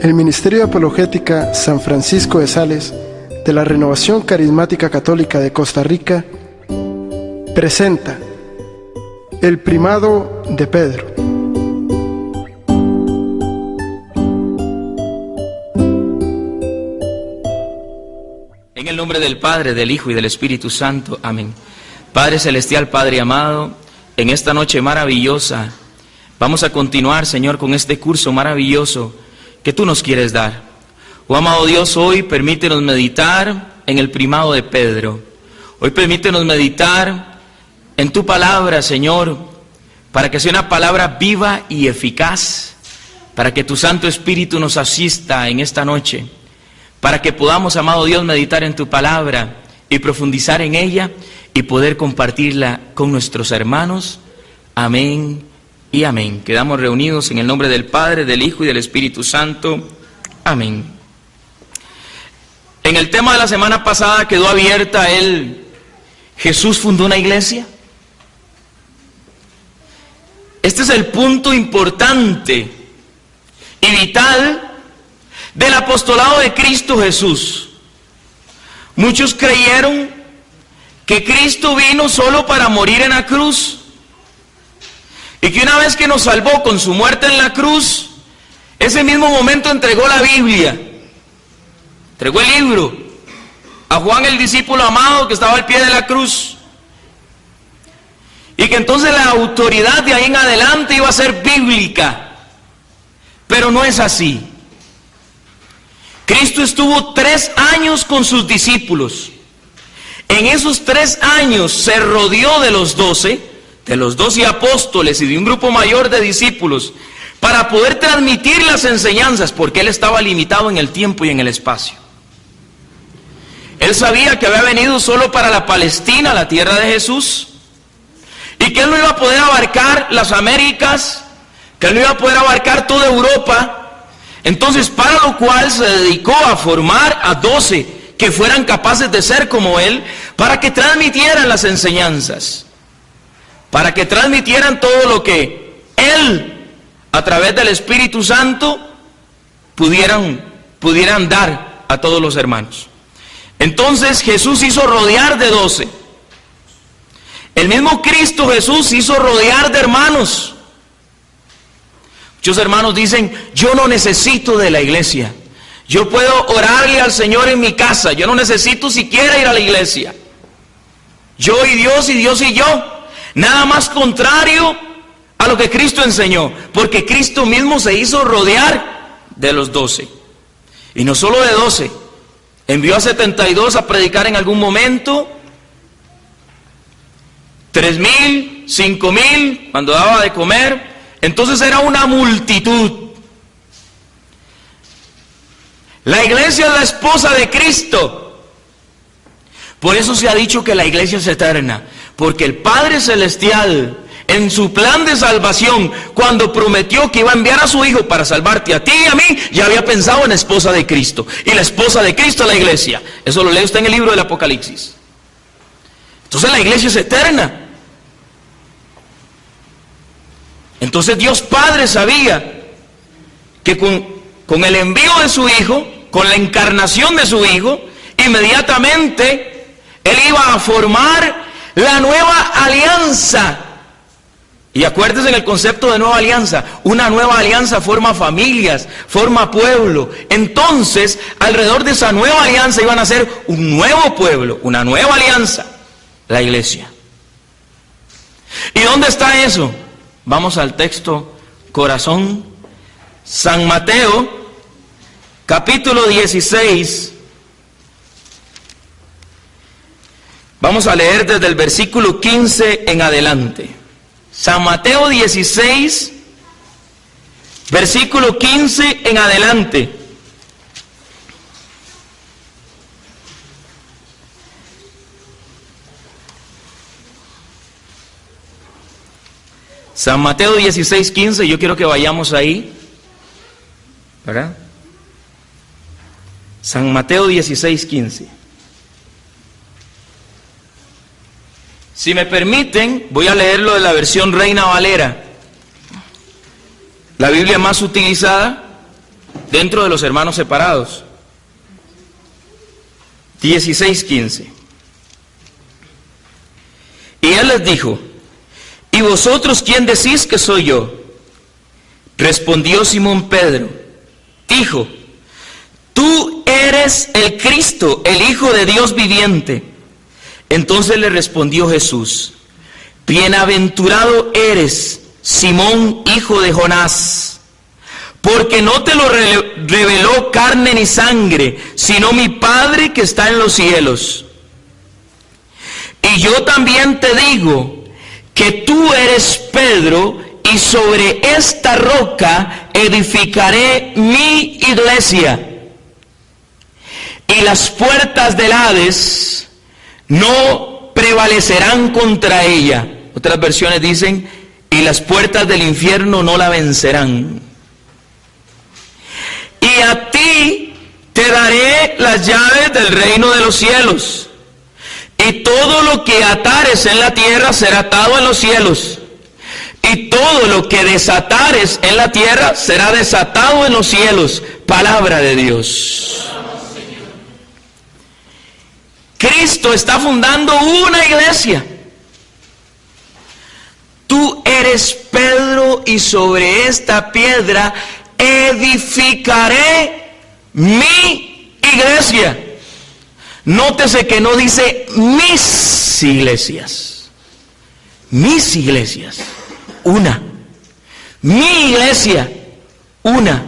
El Ministerio de Apologética San Francisco de Sales de la Renovación Carismática Católica de Costa Rica presenta El Primado de Pedro. En el nombre del Padre, del Hijo y del Espíritu Santo. Amén. Padre Celestial, Padre amado, en esta noche maravillosa vamos a continuar, Señor, con este curso maravilloso que Tú nos quieres dar. Oh amado Dios, hoy permítenos meditar en el primado de Pedro. Hoy permítenos meditar en Tu palabra, Señor, para que sea una palabra viva y eficaz, para que Tu Santo Espíritu nos asista en esta noche, para que podamos, amado Dios, meditar en Tu palabra y profundizar en ella y poder compartirla con nuestros hermanos. Amén y amén. Quedamos reunidos en el nombre del Padre, del Hijo y del Espíritu Santo. Amén. En el tema de la semana pasada quedó abierta Jesús fundó una iglesia. Este es el punto importante y vital del apostolado de Cristo Jesús. Muchos creyeron que Cristo vino solo para morir en la cruz, y que una vez que nos salvó con su muerte en la cruz, ese mismo momento entregó la Biblia, entregó el libro a Juan, el discípulo amado que estaba al pie de la cruz, y que entonces la autoridad de ahí en adelante iba a ser bíblica. Pero no es así. Cristo estuvo 3 años con sus discípulos. En esos 3 años se rodeó de los 12 apóstoles y de un grupo mayor de discípulos para poder transmitir las enseñanzas, porque Él estaba limitado en el tiempo y en el espacio. Él sabía que había venido solo para la Palestina, la tierra de Jesús, y que Él no iba a poder abarcar las Américas, que Él no iba a poder abarcar toda Europa. Entonces, para lo cual se dedicó a formar a 12 que fueran capaces de ser como Él, para que transmitieran las enseñanzas, para que transmitieran todo lo que Él, a través del Espíritu Santo, pudieran dar a todos los hermanos. Entonces Jesús hizo rodear de 12. El mismo Cristo Jesús hizo rodear de hermanos. Muchos hermanos dicen: yo no necesito de la iglesia. Yo puedo orarle al Señor en mi casa. Yo no necesito siquiera ir a la iglesia. Yo y Dios y yo. Nada más contrario a lo que Cristo enseñó. Porque Cristo mismo se hizo rodear de los 12. Y no solo de 12. Envió a 72 a predicar en algún momento. 3,000, 5,000 cuando daba de comer. Entonces era una multitud. La iglesia es la esposa de Cristo. Por eso se ha dicho que la iglesia es eterna, porque el Padre Celestial, en su plan de salvación, cuando prometió que iba a enviar a su Hijo para salvarte a ti y a mí, ya había pensado en la esposa de Cristo. Y la esposa de Cristo es la iglesia. Eso lo lee usted en el libro del Apocalipsis. Entonces la iglesia es eterna. Entonces Dios Padre sabía que con el envío de su Hijo, con la encarnación de su Hijo, inmediatamente Él iba a formar la nueva alianza. Y acuérdense en el concepto de nueva alianza. Una nueva alianza forma familias, forma pueblo. Entonces, alrededor de esa nueva alianza iban a ser un nuevo pueblo, una nueva alianza, la iglesia. ¿Y dónde está eso? Vamos al texto corazón. San Mateo, capítulo 16. Vamos a leer desde el versículo 15 en adelante. San Mateo 16, versículo 15 en adelante. San Mateo 16, 15, yo quiero que vayamos ahí, ¿verdad? San Mateo 16, 15. Si me permiten, voy a leerlo de la versión Reina Valera, la Biblia más utilizada. dentro de los hermanos separados. 16:15. Y él les dijo: ¿y vosotros quién decís que soy yo? Respondió Simón Pedro, dijo: tú eres el Cristo, el Hijo de Dios viviente. Entonces le respondió Jesús: bienaventurado eres, Simón, hijo de Jonás, porque no te lo reveló carne ni sangre, sino mi Padre que está en los cielos. Y yo también te digo que tú eres Pedro, y sobre esta roca edificaré mi iglesia, y las puertas del Hades no prevalecerán contra ella. Otras versiones dicen: y las puertas del infierno no la vencerán. Y a ti te daré las llaves del reino de los cielos. Y todo lo que atares en la tierra será atado en los cielos. Y todo lo que desatares en la tierra será desatado en los cielos. Palabra de Dios. Cristo está fundando una iglesia. Tú eres Pedro, y sobre esta piedra edificaré mi iglesia. Nótese que no dice mis iglesias. Mis iglesias, una. Mi iglesia, una.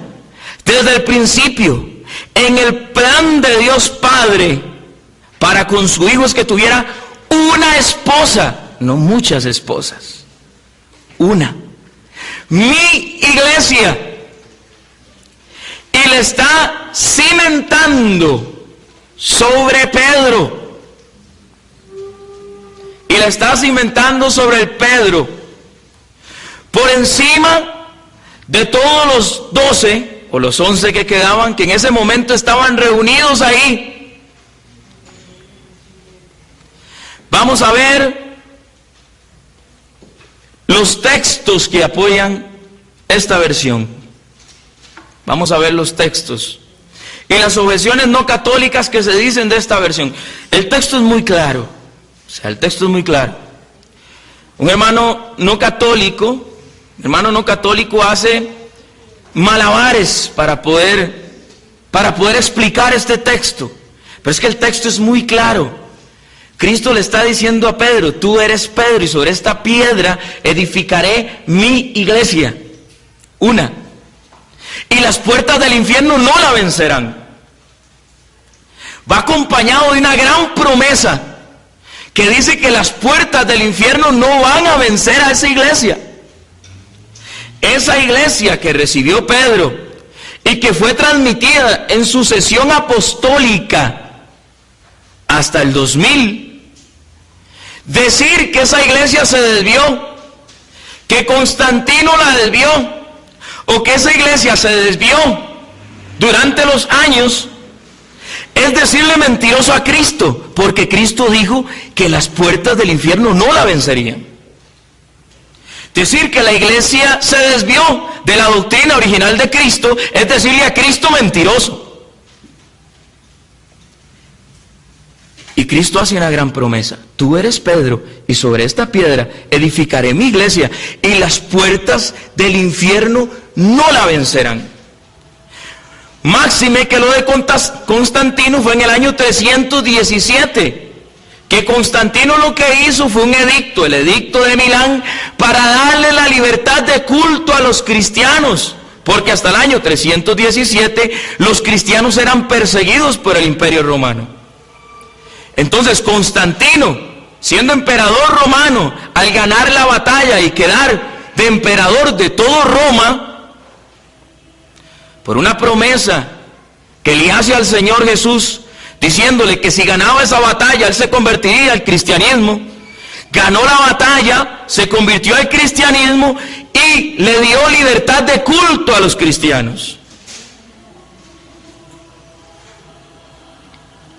Desde el principio, en el plan de Dios Padre para con su Hijo, es que tuviera una esposa, no muchas esposas. Una. Mi iglesia. Y le está cimentando sobre Pedro. Y la está cimentando sobre el Pedro. Por encima de todos los 12 o los 11 que quedaban, que en ese momento estaban reunidos ahí. Vamos a ver los textos que apoyan esta versión. Vamos a ver los textos y las objeciones no católicas que se dicen de esta versión. El texto es muy claro. El texto es muy claro. Un hermano no católico hace malabares para poder explicar este texto. Pero es que el texto es muy claro. Cristo le está diciendo a Pedro: tú eres Pedro, y sobre esta piedra edificaré mi iglesia. Una. Y las puertas del infierno no la vencerán. Va acompañado de una gran promesa que dice que las puertas del infierno no van a vencer a esa iglesia. Esa iglesia que recibió Pedro y que fue transmitida en sucesión apostólica hasta el 2000. Decir que esa iglesia se desvió, que Constantino la desvió, o que esa iglesia se desvió durante los años, es decirle mentiroso a Cristo, porque Cristo dijo que las puertas del infierno no la vencerían. Decir que la iglesia se desvió de la doctrina original de Cristo es decirle a Cristo mentiroso. Y Cristo hace una gran promesa: tú eres Pedro, y sobre esta piedra edificaré mi iglesia, y las puertas del infierno no la vencerán. Máxime que lo de Constantino fue en el año 317, que Constantino lo que hizo fue un edicto, el edicto de Milán, para darle la libertad de culto a los cristianos, porque hasta el año 317 los cristianos eran perseguidos por el Imperio Romano. Entonces Constantino, siendo emperador romano, al ganar la batalla y quedar de emperador de todo Roma, por una promesa que le hace al Señor Jesús, diciéndole que si ganaba esa batalla, él se convertiría al cristianismo. Ganó la batalla, se convirtió al cristianismo y le dio libertad de culto a los cristianos.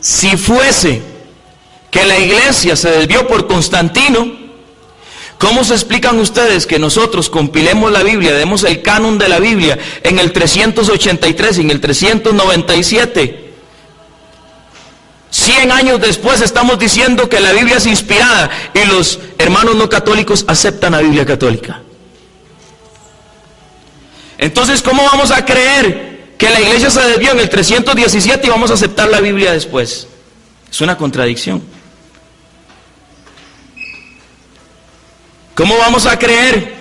Si fuese que la iglesia se desvió por Constantino, ¿Cómo se explican ustedes que nosotros compilemos la Biblia, demos el canon de la Biblia en el 383 y en el 397? 100 años después estamos diciendo que la Biblia es inspirada y los hermanos no católicos aceptan la Biblia católica. Entonces, ¿cómo vamos a creer que la iglesia se desvió en el 317 y vamos a aceptar la Biblia después? Es una contradicción. ¿Cómo vamos a creer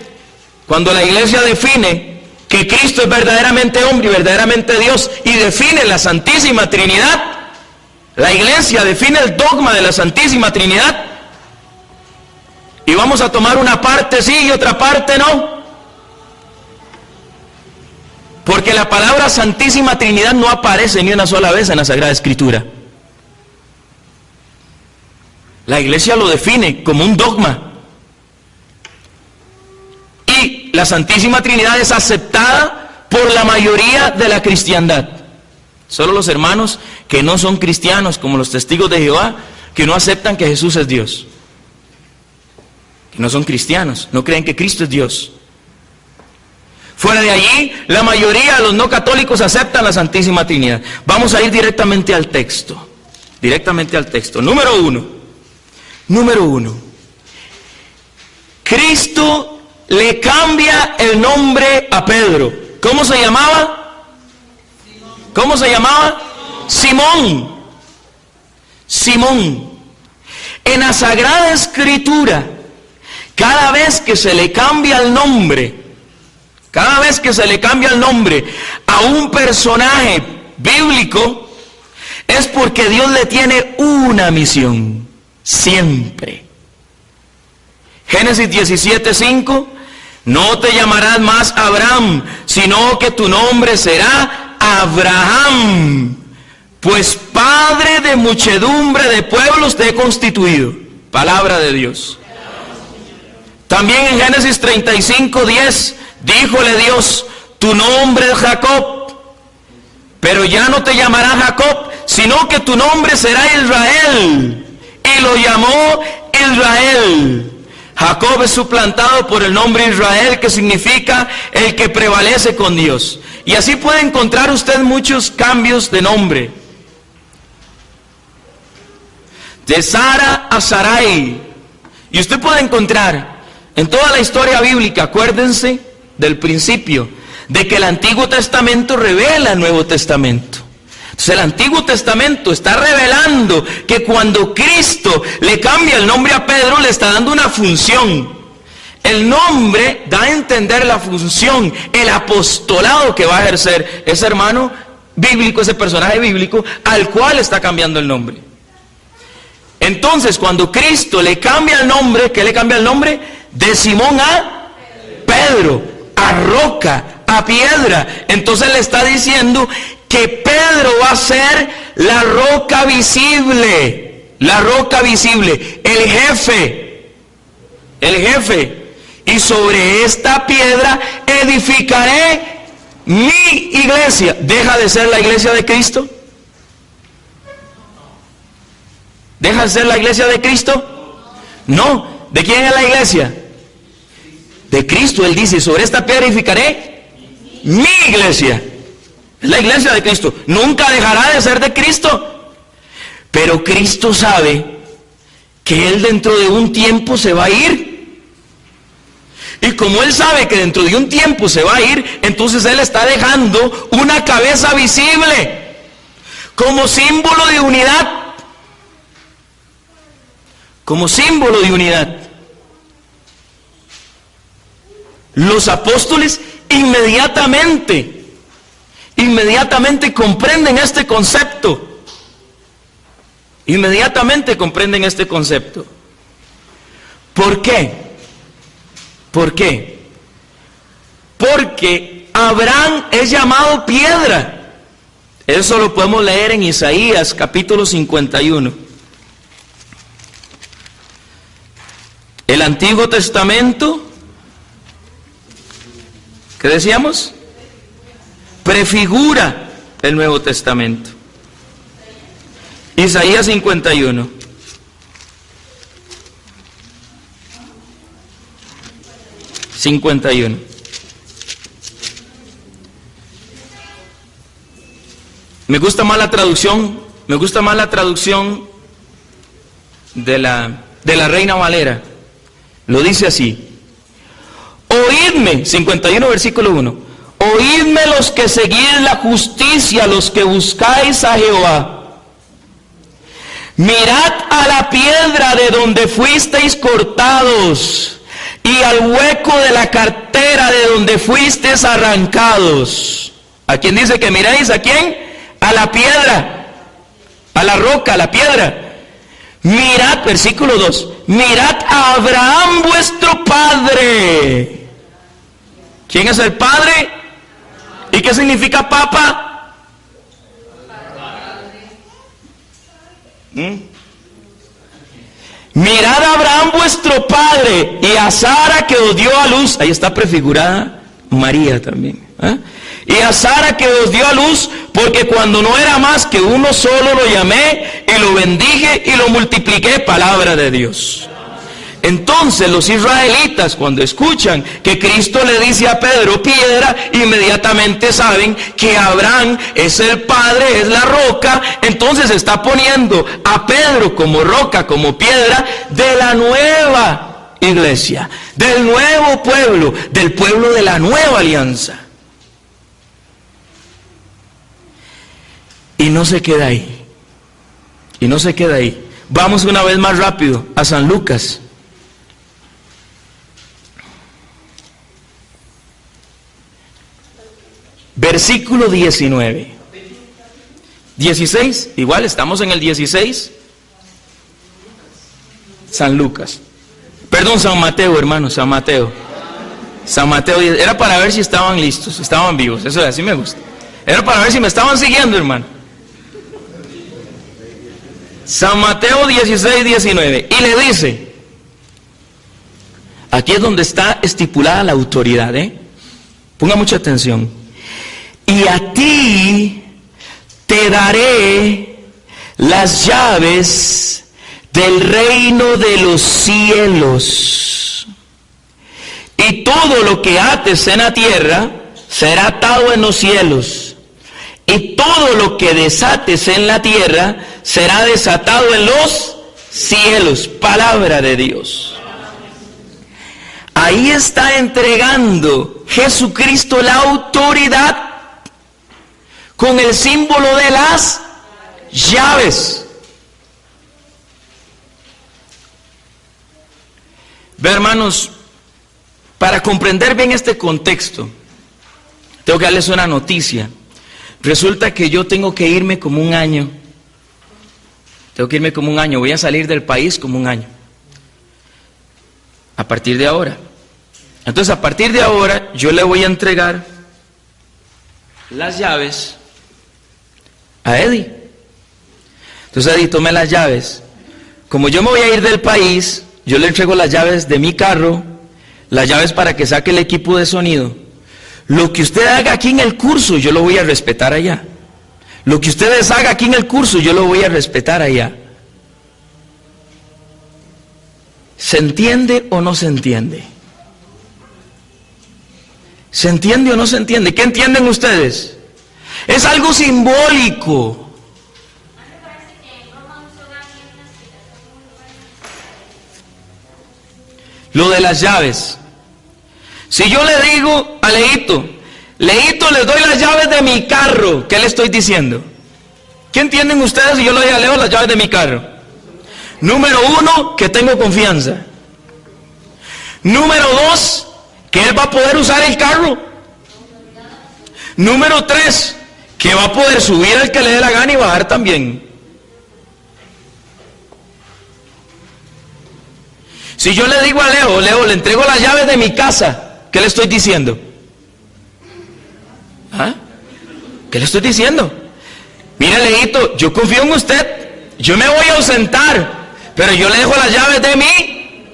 cuando la iglesia define que Cristo es verdaderamente hombre y verdaderamente Dios y define la Santísima Trinidad? La iglesia define el dogma de la Santísima Trinidad y vamos a tomar una parte sí y otra parte no. Porque la palabra Santísima Trinidad no aparece ni una sola vez en la Sagrada Escritura. La iglesia lo define como un dogma. Y la Santísima Trinidad es aceptada por la mayoría de la cristiandad. Solo los hermanos que no son cristianos, como los testigos de Jehová, que no aceptan que Jesús es Dios. Que no son cristianos, no creen que Cristo es Dios. Fuera de allí, la mayoría de los no católicos aceptan la Santísima Trinidad. Vamos a ir directamente al texto. Directamente al texto. Número uno. Cristo le cambia el nombre a Pedro. ¿Cómo se llamaba? ¿Cómo se llamaba? Simón. Simón. En la Sagrada Escritura, cada vez que se le cambia el nombre, a un personaje bíblico, es porque Dios le tiene una misión, siempre. Génesis 17:5, no te llamarás más Abraham, sino que tu nombre será Abraham, pues padre de muchedumbre de pueblos te he constituido. Palabra de Dios. También en Génesis 35:10, díjole Dios, tu nombre es Jacob, pero ya no te llamarás Jacob, sino que tu nombre será Israel. Y lo llamó Israel. Jacob es suplantado por el nombre Israel, que significa el que prevalece con Dios. Y así puede encontrar usted muchos cambios de nombre. De Sara a Sarai. Y usted puede encontrar en toda la historia bíblica, acuérdense del principio, de que el Antiguo Testamento revela el Nuevo Testamento. Entonces el Antiguo Testamento está revelando que cuando Cristo le cambia el nombre a Pedro, le está dando una función. El nombre da a entender la función, el apostolado que va a ejercer ese hermano bíblico, ese personaje bíblico, al cual está cambiando el nombre. Entonces, cuando Cristo le cambia el nombre, ¿qué le cambia el nombre? De Simón a Pedro, a roca, a piedra. Entonces le está diciendo que Pedro va a ser la roca visible, el jefe. Y sobre esta piedra edificaré mi iglesia. ¿Deja de ser la iglesia de Cristo? ¿Deja de ser la iglesia de Cristo? No. ¿De quién es la iglesia? De Cristo. Él dice, sobre esta piedra edificaré mi iglesia. Es la iglesia de Cristo. Nunca dejará de ser de Cristo. Pero Cristo sabe que Él dentro de un tiempo se va a ir. Y como Él sabe que dentro de un tiempo se va a ir, entonces Él está dejando una cabeza visible como símbolo de unidad. Como símbolo de unidad. Los apóstoles inmediatamente comprenden este concepto. ¿Por qué? ¿Por qué? Porque Abraham es llamado piedra. Eso lo podemos leer en Isaías capítulo 51. El Antiguo Testamento, ¿qué decíamos? Prefigura el Nuevo Testamento. Isaías 51. 51. Me gusta más la traducción de la Reina Valera. Lo dice así: oídme, 51 versículo 1, oídme los que seguís la justicia, los que buscáis a Jehová. Mirad a la piedra de donde fuisteis cortados, y al hueco de la cartera de donde fuisteis arrancados. ¿A quién dice que miréis? ¿A quién? A la piedra, a la roca, a la piedra. Mirad, versículo 2, mirad a Abraham vuestro padre. ¿Quién es el padre? ¿Y qué significa papa? Mirad a Abraham vuestro padre y a Sara que os dio a luz. Ahí está prefigurada María también. Y a Sara que os dio a luz, porque cuando no era más que uno solo lo llamé y lo bendije y lo multipliqué. Palabra de Dios. Entonces los israelitas, cuando escuchan que Cristo le dice a Pedro piedra, inmediatamente saben que Abraham es el padre, es la roca. Entonces está poniendo a Pedro como roca, como piedra de la nueva iglesia, del nuevo pueblo, del pueblo de la nueva alianza. Y no se queda ahí. Y no se queda ahí. Vamos una vez más rápido a San Lucas. Versículo 19. 16, igual estamos en el 16. San Lucas. Perdón, San Mateo, hermano, San Mateo. San Mateo, era para ver si estaban listos, estaban vivos, eso así me gusta. Era para ver si me estaban siguiendo, hermano. San Mateo 16, 19. Y le dice, aquí es donde está estipulada la autoridad, ponga mucha atención. Y a ti te daré las llaves del reino de los cielos. Y todo lo que ates en la tierra será atado en los cielos. Y todo lo que desates en la tierra será desatado en los cielos. Palabra de Dios. Ahí está entregando Jesucristo la autoridad con el símbolo de las llaves. Ve, hermanos, para comprender bien este contexto, tengo que darles una noticia. Resulta que yo tengo que irme como un año. Voy a salir del país como un año. A partir de ahora. Entonces, a partir de ahora, yo le voy a entregar las llaves a Eddie. Entonces, Eddie, tome las llaves. Como yo me voy a ir del país, yo le entrego las llaves de mi carro, las llaves para que saque el equipo de sonido. Lo que usted haga aquí en el curso, yo lo voy a respetar allá. Lo que ustedes hagan aquí en el curso, yo lo voy a respetar allá. ¿Se entiende o no se entiende? ¿Se entiende o no se entiende? ¿Qué entienden ustedes? Es algo simbólico. Lo de las llaves. Si yo le digo a Leito, Leito, les doy las llaves de mi carro, ¿qué le estoy diciendo? ¿Qué entienden ustedes si yo le doy a Leo las llaves de mi carro? Número 1, que tengo confianza. Número 2, que él va a poder usar el carro. Número 3, que va a poder subir al que le dé la gana y bajar también. Si yo le digo a Leo, Leo, le entrego las llaves de mi casa, ¿qué le estoy diciendo? ¿Ah? ¿Qué le estoy diciendo? Mire, Leito, yo confío en usted, yo me voy a ausentar, pero yo le dejo las llaves de mi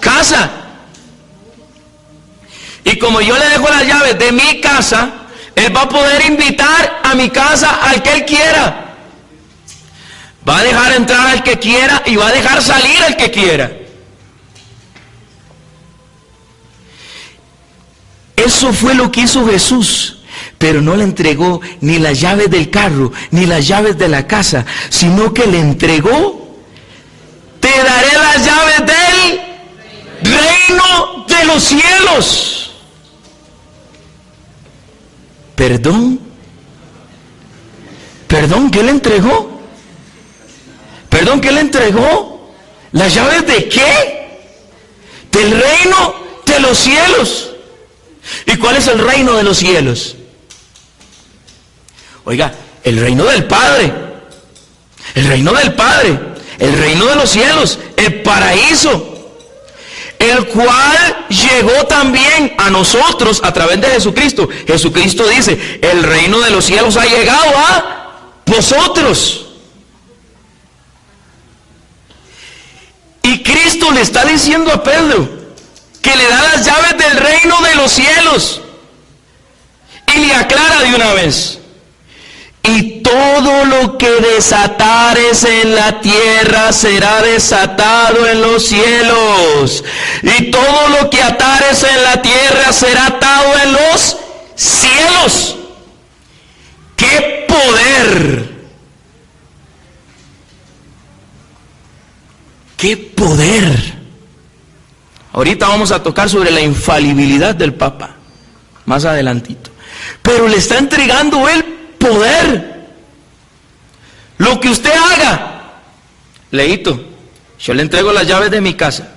casa. Y como yo le dejo las llaves de mi casa, él va a poder invitar a mi casa al que él quiera. Va a dejar entrar al que quiera y va a dejar salir al que quiera. Eso fue lo que hizo Jesús. Pero no le entregó ni las llaves del carro, ni las llaves de la casa, sino que le entregó: te daré las llaves del reino de los cielos. Perdón, ¿qué le entregó? Perdón, ¿qué le entregó? ¿Las llaves de qué? Del reino de los cielos. ¿Y cuál es el reino de los cielos? Oiga, el reino del Padre. El reino del Padre. El reino de los cielos. El paraíso. El cual llegó también a nosotros a través de Jesucristo. Jesucristo dice: el reino de los cielos ha llegado a vosotros. Y Cristo le está diciendo a Pedro que le da las llaves del reino de los cielos. Y le aclara de una vez: y todo lo que desatares en la tierra será desatado en los cielos. Y todo lo que atares en la tierra será atado en los cielos. ¡Qué poder! ¡Qué poder! Ahorita vamos a tocar sobre la infalibilidad del Papa, más adelantito. Pero le está entregando el poder. Lo que usted haga, Leito, yo le entrego las llaves de mi casa.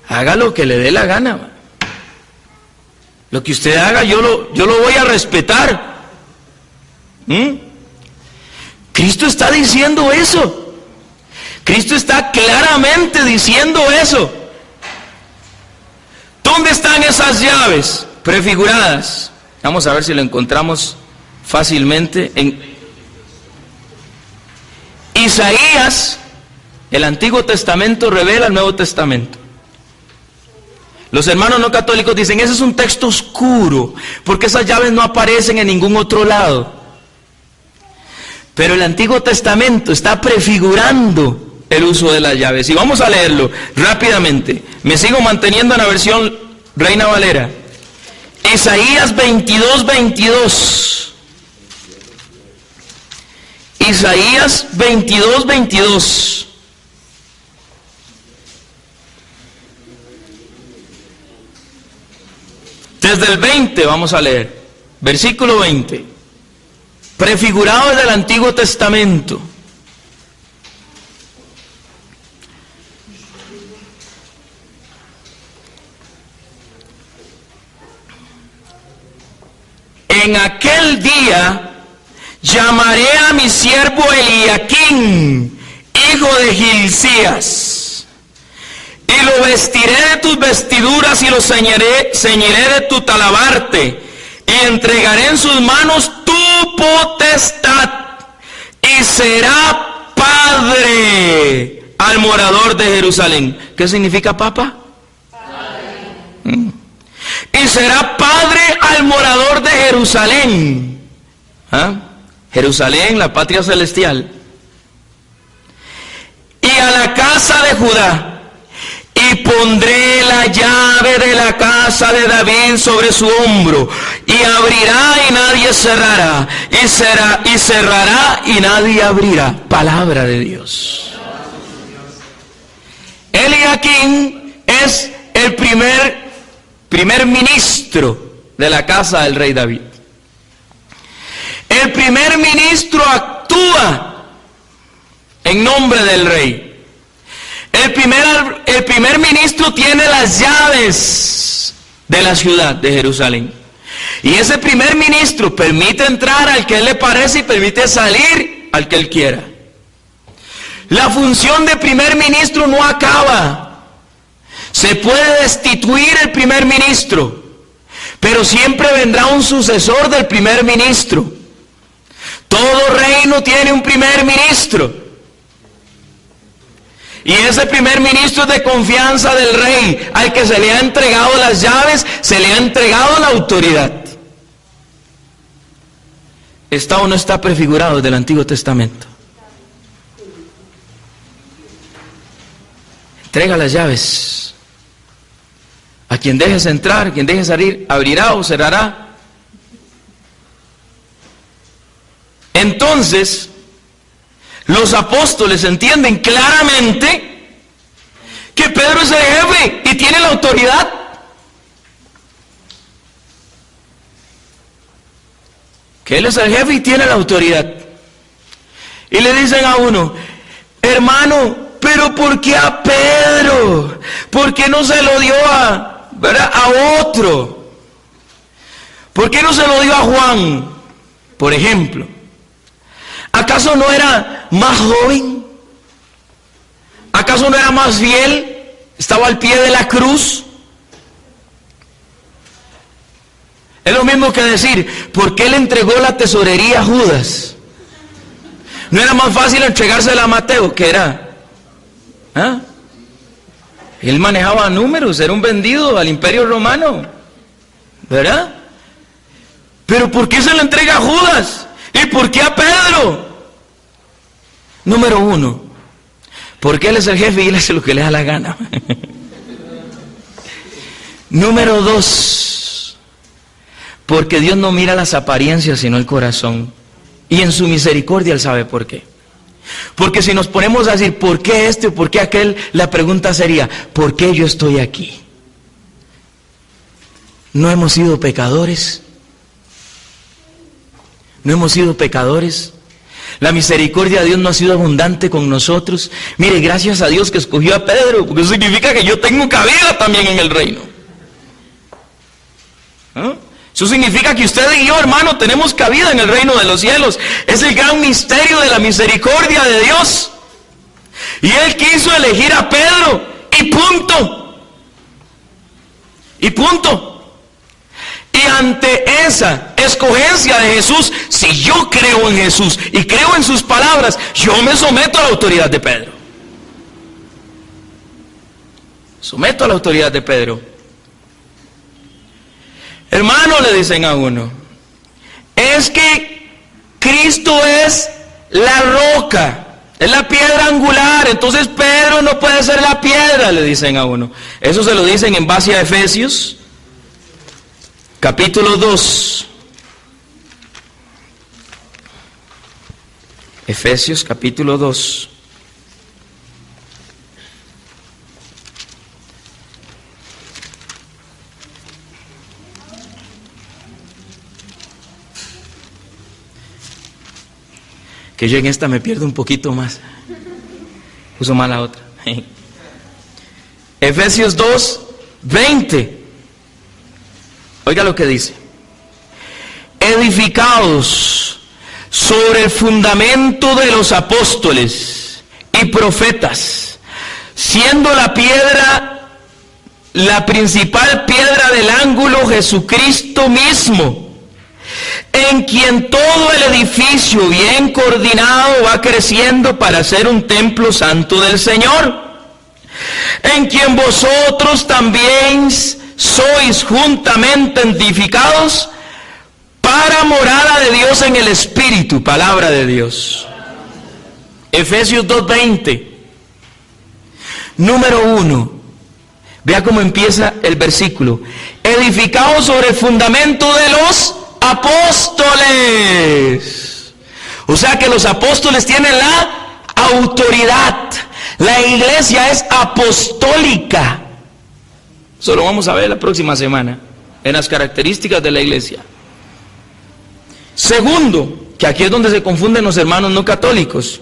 Haga lo que le dé la gana. Lo que usted haga, yo lo voy a respetar. Cristo está diciendo eso. Cristo está claramente diciendo eso. ¿Dónde están esas llaves prefiguradas? Vamos a ver si lo encontramos fácilmente en Isaías. El Antiguo Testamento revela el Nuevo Testamento. Los hermanos no católicos dicen: ese es un texto oscuro, porque esas llaves no aparecen en ningún otro lado. Pero el Antiguo Testamento está prefigurando el uso de las llaves. Y vamos a leerlo rápidamente. Me sigo manteniendo en la versión Reina Valera. Isaías 22:22. Isaías 22:22. Desde el 20 vamos a leer. Versículo 20. Prefigurado del Antiguo Testamento. En aquel día llamaré a mi siervo Eliaquín, hijo de Hilcías, y lo vestiré de tus vestiduras y lo ceñiré de tu talabarte, y entregaré en sus manos tu potestad, y será padre al morador de Jerusalén. ¿Qué significa papa? Y será padre al morador de Jerusalén. Jerusalén, la patria celestial. Y a la casa de Judá. Y pondré la llave de la casa de David sobre su hombro. Y abrirá y nadie cerrará. Y cerrará y nadie abrirá. Palabra de Dios. Eliaquín es el primer ministro de la casa del rey David. El primer ministro actúa en nombre del rey. El primer ministro tiene las llaves de la ciudad de Jerusalén. Y ese primer ministro permite entrar al que él le parece y permite salir al que él quiera. La función de primer ministro no acaba. Se puede destituir el primer ministro, pero siempre vendrá un sucesor del primer ministro. Todo reino tiene un primer ministro. Y ese primer ministro es de confianza del rey, al que se le ha entregado las llaves, se le ha entregado la autoridad. ¿Está o no está prefigurado del Antiguo Testamento? Entrega las llaves a A quien dejes entrar, quien dejes salir, abrirá o cerrará. Entonces, los apóstoles entienden claramente que Pedro es el jefe y tiene la autoridad. Que él es el jefe y tiene la autoridad. Y le dicen a uno, hermano, pero ¿por qué a Pedro? ¿Por qué no se lo dio a otro? ¿Por qué no se lo dio a Juan, por ejemplo? ¿Acaso no era más joven? ¿Acaso no era más fiel? ¿Estaba al pie de la cruz? Es lo mismo que decir, ¿por qué le entregó la tesorería a Judas? ¿No era más fácil entregársela a Mateo? ¿Qué era? ¿Ah? Él manejaba números, era un vendido al imperio romano, ¿verdad? Pero ¿por qué se le entrega a Judas? ¿Y por qué a Pedro? Número uno, porque él es el jefe y él hace lo que le da la gana. Número dos, porque Dios no mira las apariencias sino el corazón. Y en su misericordia Él sabe por qué. Porque si nos ponemos a decir ¿por qué este o por qué aquel? La pregunta sería ¿por qué yo estoy aquí? ¿No hemos sido pecadores? ¿No hemos sido pecadores? La misericordia de Dios no ha sido abundante con nosotros. Mire, gracias a Dios que escogió a Pedro, porque eso significa que yo tengo cabida también en el reino. ¿Ah? Eso significa que usted y yo, hermano, tenemos cabida en el reino de los cielos. Es el gran misterio de la misericordia de Dios. Y Él quiso elegir a Pedro, y punto. Y punto. Y ante esa escogencia de Jesús, si yo creo en Jesús y creo en sus palabras, yo me someto a la autoridad de Pedro. Someto a la autoridad de Pedro. Hermano, le dicen a uno, es que Cristo es la roca, es la piedra angular, entonces Pedro no puede ser la piedra, le dicen a uno. Eso se lo dicen en base a Efesios, capítulo 2. Efesios, capítulo 2. Que yo en esta me pierdo un poquito más. Uso mal la otra. Efesios 2, 20. Oiga lo que dice. Edificados sobre el fundamento de los apóstoles y profetas, siendo la piedra, la principal piedra del ángulo, Jesucristo mismo, en quien todo el edificio bien coordinado va creciendo para ser un templo santo del Señor, en quien vosotros también sois juntamente edificados para morada de Dios en el Espíritu, palabra de Dios. Efesios 2:20. Número 1. Vea cómo empieza el versículo. Edificados sobre el fundamento de los apóstoles. O sea que los apóstoles tienen la autoridad. La iglesia es apostólica. Eso lo vamos a ver la próxima semana en las características de la iglesia. Segundo, que aquí es donde se confunden los hermanos no católicos,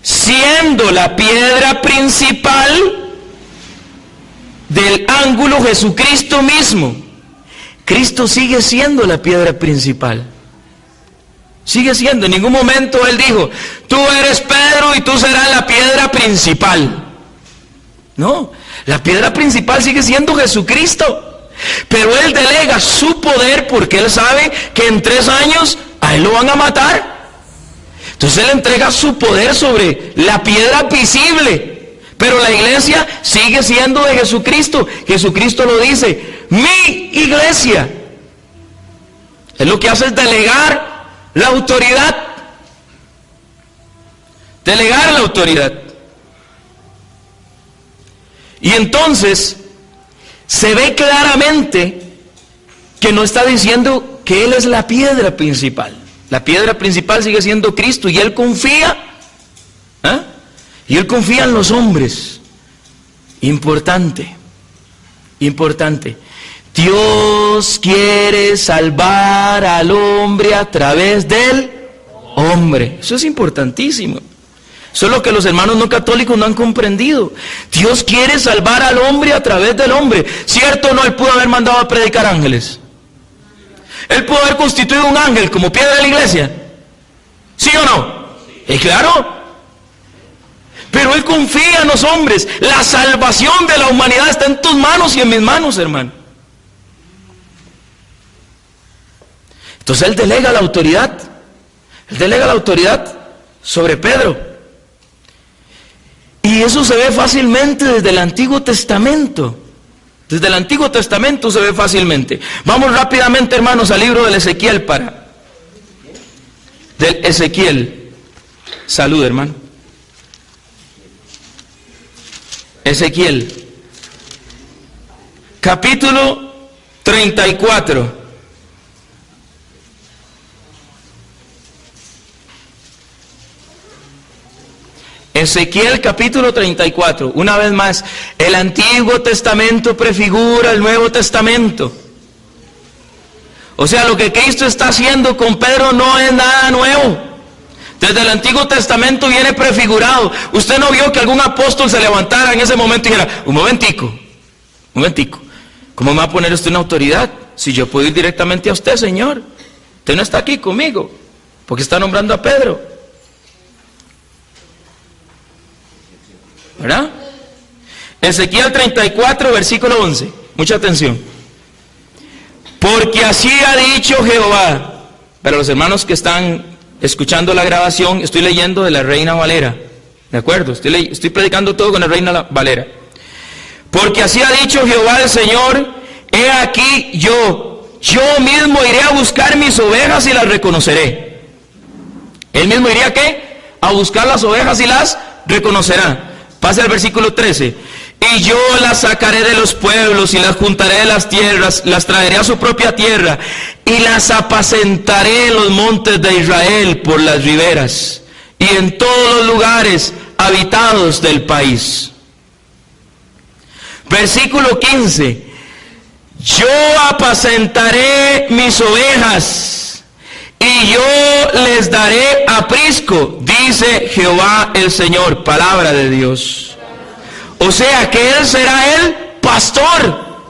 siendo la piedra principal del ángulo Jesucristo mismo. Cristo sigue siendo la piedra principal. Sigue siendo. En ningún momento Él dijo, tú eres Pedro y tú serás la piedra principal. No, la piedra principal sigue siendo Jesucristo. Pero Él delega su poder porque Él sabe que en 3 años a Él lo van a matar. Entonces Él entrega su poder sobre la piedra visible. Pero la iglesia sigue siendo de Jesucristo. Jesucristo lo dice, mi iglesia. Él lo que hace es delegar la autoridad. Delegar la autoridad. Y entonces, se ve claramente que no está diciendo que Él es la piedra principal. La piedra principal sigue siendo Cristo y Él confía, y Él confía en los hombres. Importante. Dios quiere salvar al hombre a través del hombre. Eso es importantísimo. Eso es lo que los hermanos no católicos no han comprendido. Dios quiere salvar al hombre a través del hombre. ¿Cierto o no? Él pudo haber mandado a predicar ángeles. Él pudo haber constituido un ángel como piedra de la iglesia. ¿Sí o no? Claro. Pero Él confía en los hombres. La salvación de la humanidad está en tus manos y en mis manos, hermano. Entonces Él delega la autoridad. Él delega la autoridad sobre Pedro. Y eso se ve fácilmente desde el Antiguo Testamento. Desde el Antiguo Testamento se ve fácilmente. Vamos rápidamente, hermanos, al libro del Ezequiel del Ezequiel. Salud, hermano. Ezequiel, capítulo 34. Ezequiel capítulo 34, una vez más, el Antiguo Testamento prefigura el Nuevo Testamento. O sea, lo que Cristo está haciendo con Pedro no es nada nuevo. Desde el Antiguo Testamento viene prefigurado. Usted no vio que algún apóstol se levantara en ese momento y dijera, un momentico, ¿cómo me va a poner usted una autoridad? Si yo puedo ir directamente a usted, Señor. Usted no está aquí conmigo, porque está nombrando a Pedro. ¿Verdad? Ezequiel 34, versículo 11. Mucha atención. Porque así ha dicho Jehová. Para los hermanos que están escuchando la grabación, estoy leyendo de la Reina Valera. ¿De acuerdo? Estoy predicando todo con la Reina Valera. Porque así ha dicho Jehová el Señor, he aquí yo mismo iré a buscar mis ovejas y las reconoceré. Él mismo iría ¿a qué? A buscar las ovejas y las reconocerá. Pase al versículo 13. Y yo las sacaré de los pueblos y las juntaré de las tierras, las traeré a su propia tierra y las apacentaré en los montes de Israel por las riberas y en todos los lugares habitados del país. Versículo 15. Yo apacentaré mis ovejas y yo les daré aprisco, dice Jehová el Señor. Palabra de Dios. O sea que Él será el pastor.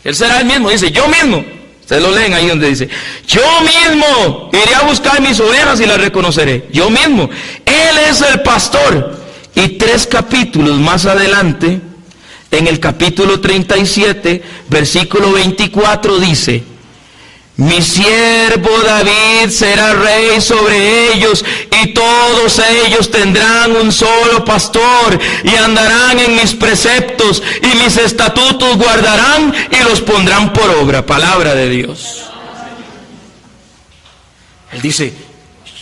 Él será el mismo, dice, yo mismo. Ustedes lo leen ahí donde dice, yo mismo iré a buscar mis ovejas y las reconoceré. Yo mismo. Él es el pastor. Y 3 capítulos más adelante, en el capítulo 37, versículo 24 dice, mi siervo David será rey sobre ellos, y todos ellos tendrán un solo pastor, y andarán en mis preceptos, y mis estatutos guardarán, y los pondrán por obra. Palabra de Dios. Él dice,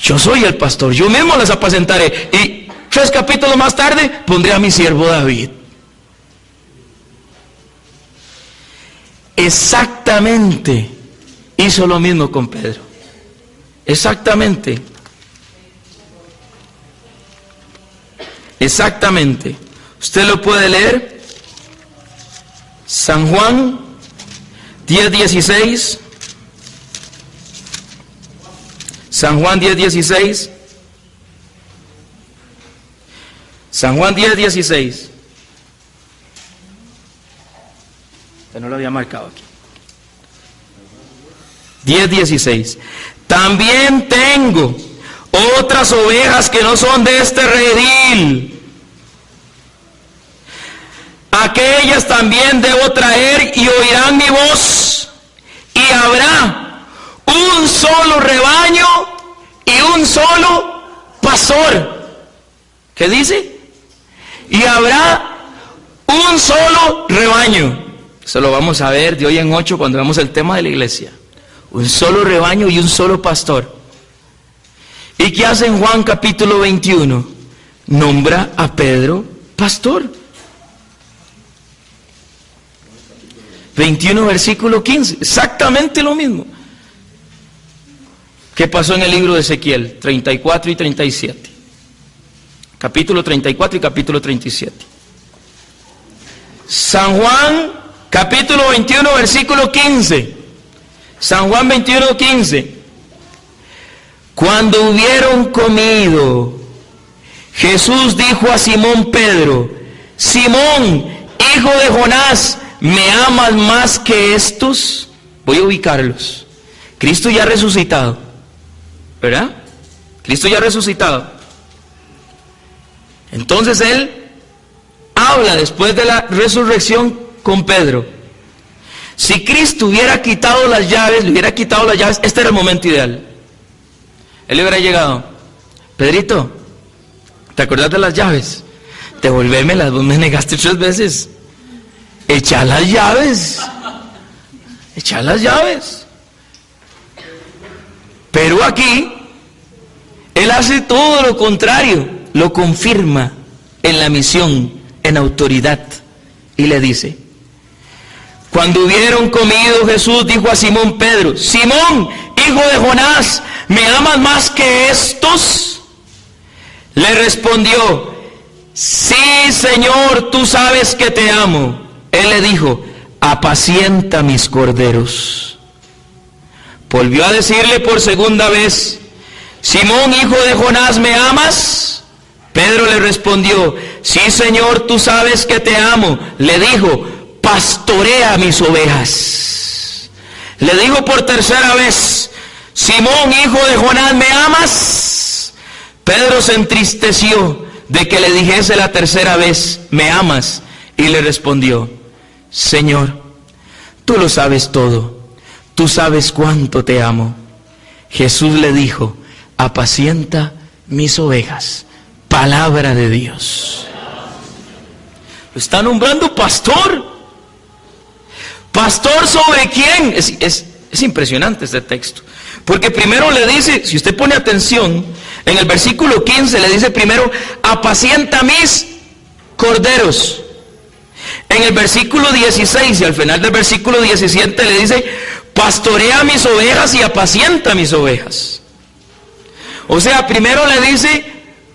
yo soy el pastor, yo mismo las apacentaré, y 3 capítulos más tarde, pondré a mi siervo David. Exactamente. Hizo lo mismo con Pedro. Exactamente. Usted lo puede leer. San Juan 10:16. San Juan 10:16. San Juan 10:16. No lo había marcado aquí. 10:16. También tengo otras ovejas que no son de este redil. Aquellas también debo traer y oirán mi voz. Y habrá un solo rebaño y un solo pastor. ¿Qué dice? Y habrá un solo rebaño. Eso lo vamos a ver de hoy en 8 cuando veamos el tema de la iglesia. Un solo rebaño y un solo pastor. ¿Y qué hace en Juan capítulo 21? Nombra a Pedro pastor. 21, versículo 15. Exactamente lo mismo. ¿Qué pasó en el libro de Ezequiel 34 y 37? Capítulo 34 y capítulo 37. San Juan, capítulo 21, versículo 15. San Juan 21, 15. Cuando hubieron comido, Jesús dijo a Simón Pedro: Simón, hijo de Jonás, ¿me amas más que estos? Voy a ubicarlos. Cristo ya ha resucitado, ¿verdad? Cristo ya ha resucitado. Entonces Él habla después de la resurrección con Pedro. Si Cristo hubiera quitado las llaves, este era el momento ideal. Él hubiera llegado: Pedrito, ¿te acordás de las llaves? Devolvémelas, vos me negaste 3 veces. Echa las llaves. Echa las llaves. Pero aquí, Él hace todo lo contrario. Lo confirma en la misión, en autoridad. Y le dice: cuando hubieron comido, Jesús dijo a Simón Pedro: Simón, hijo de Jonás, ¿me amas más que estos? Le respondió: sí, Señor, tú sabes que te amo. Él le dijo: apacienta mis corderos. Volvió a decirle por segunda vez: Simón, hijo de Jonás, ¿me amas? Pedro le respondió: sí, Señor, tú sabes que te amo. Le dijo: pastorea mis ovejas. Le dijo por tercera vez: Simón, hijo de Jonás, ¿me amas? Pedro se entristeció de que le dijese la tercera vez: ¿me amas? Y le respondió: Señor, tú lo sabes todo, tú sabes cuánto te amo. Jesús le dijo: apacienta mis ovejas. Palabra de Dios. Lo está nombrando pastor. ¿Pastor sobre quién? Es impresionante este texto. Porque primero le dice, si usted pone atención, en el versículo 15 le dice primero: apacienta mis corderos. En el versículo 16 y al final del versículo 17 le dice: pastorea mis ovejas y apacienta mis ovejas. O sea, primero le dice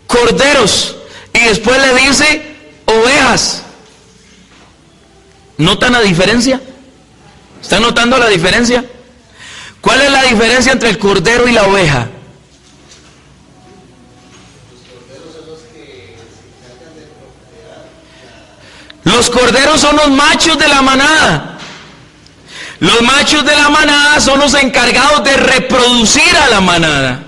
corderos y después le dice ovejas. ¿Notan la diferencia? ¿Están notando la diferencia? ¿Cuál es la diferencia entre el cordero y la oveja? Los corderos son los machos de la manada. Los machos de la manada son los encargados de reproducir a la manada.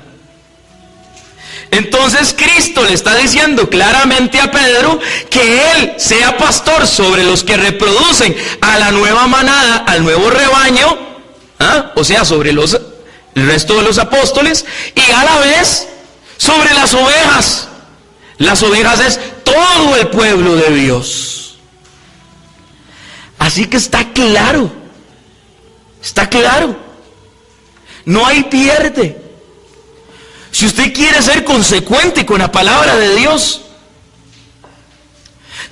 Entonces Cristo le está diciendo claramente a Pedro que Él sea pastor sobre los que reproducen a la nueva manada, al nuevo rebaño, o sea, sobre el resto de los apóstoles, y a la vez sobre las ovejas. Las ovejas es todo el pueblo de Dios. Así que está claro, no hay pierde. Si usted quiere ser consecuente con la palabra de Dios,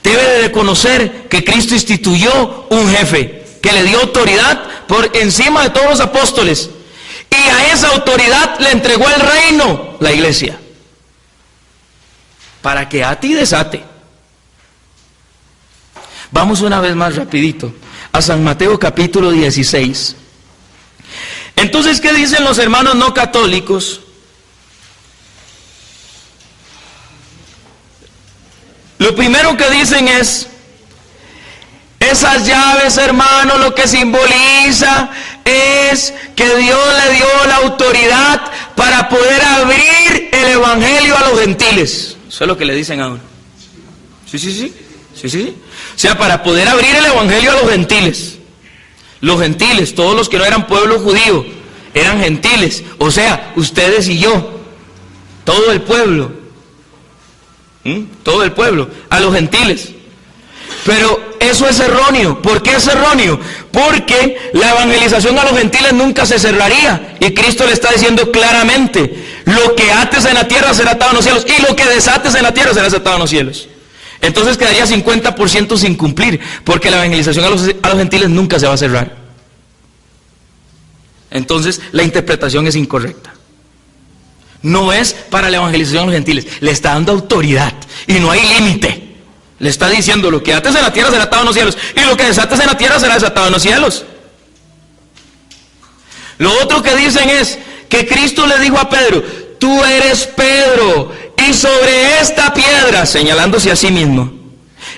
debe de reconocer que Cristo instituyó un jefe que le dio autoridad por encima de todos los apóstoles, y a esa autoridad le entregó el reino, la iglesia, para que ate y desate. Vamos una vez más rapidito a San Mateo capítulo 16. Entonces, ¿qué dicen los hermanos no católicos? Lo primero que dicen es: esas llaves, hermano, lo que simboliza es que Dios le dio la autoridad para poder abrir el evangelio a los gentiles. Eso es lo que le dicen a uno. Sí. O sea, para poder abrir el evangelio a los gentiles. Los gentiles, todos los que no eran pueblo judío, eran gentiles. O sea, ustedes y yo, todo el pueblo. Todo el pueblo, a los gentiles. Pero eso es erróneo. ¿Por qué es erróneo? Porque la evangelización a los gentiles nunca se cerraría. Y Cristo le está diciendo claramente: lo que ates en la tierra será atado en los cielos, y lo que desates en la tierra será desatado en los cielos. Entonces quedaría 50% sin cumplir, porque la evangelización a los gentiles nunca se va a cerrar. Entonces la interpretación es incorrecta. No es para la evangelización a los gentiles, le está dando autoridad y no hay límite. Le está diciendo: lo que ates en la tierra será atado en los cielos, y lo que desates en la tierra será desatado en los cielos. Lo otro que dicen es que Cristo le dijo a Pedro: tú eres Pedro, y sobre esta piedra, señalándose a sí mismo,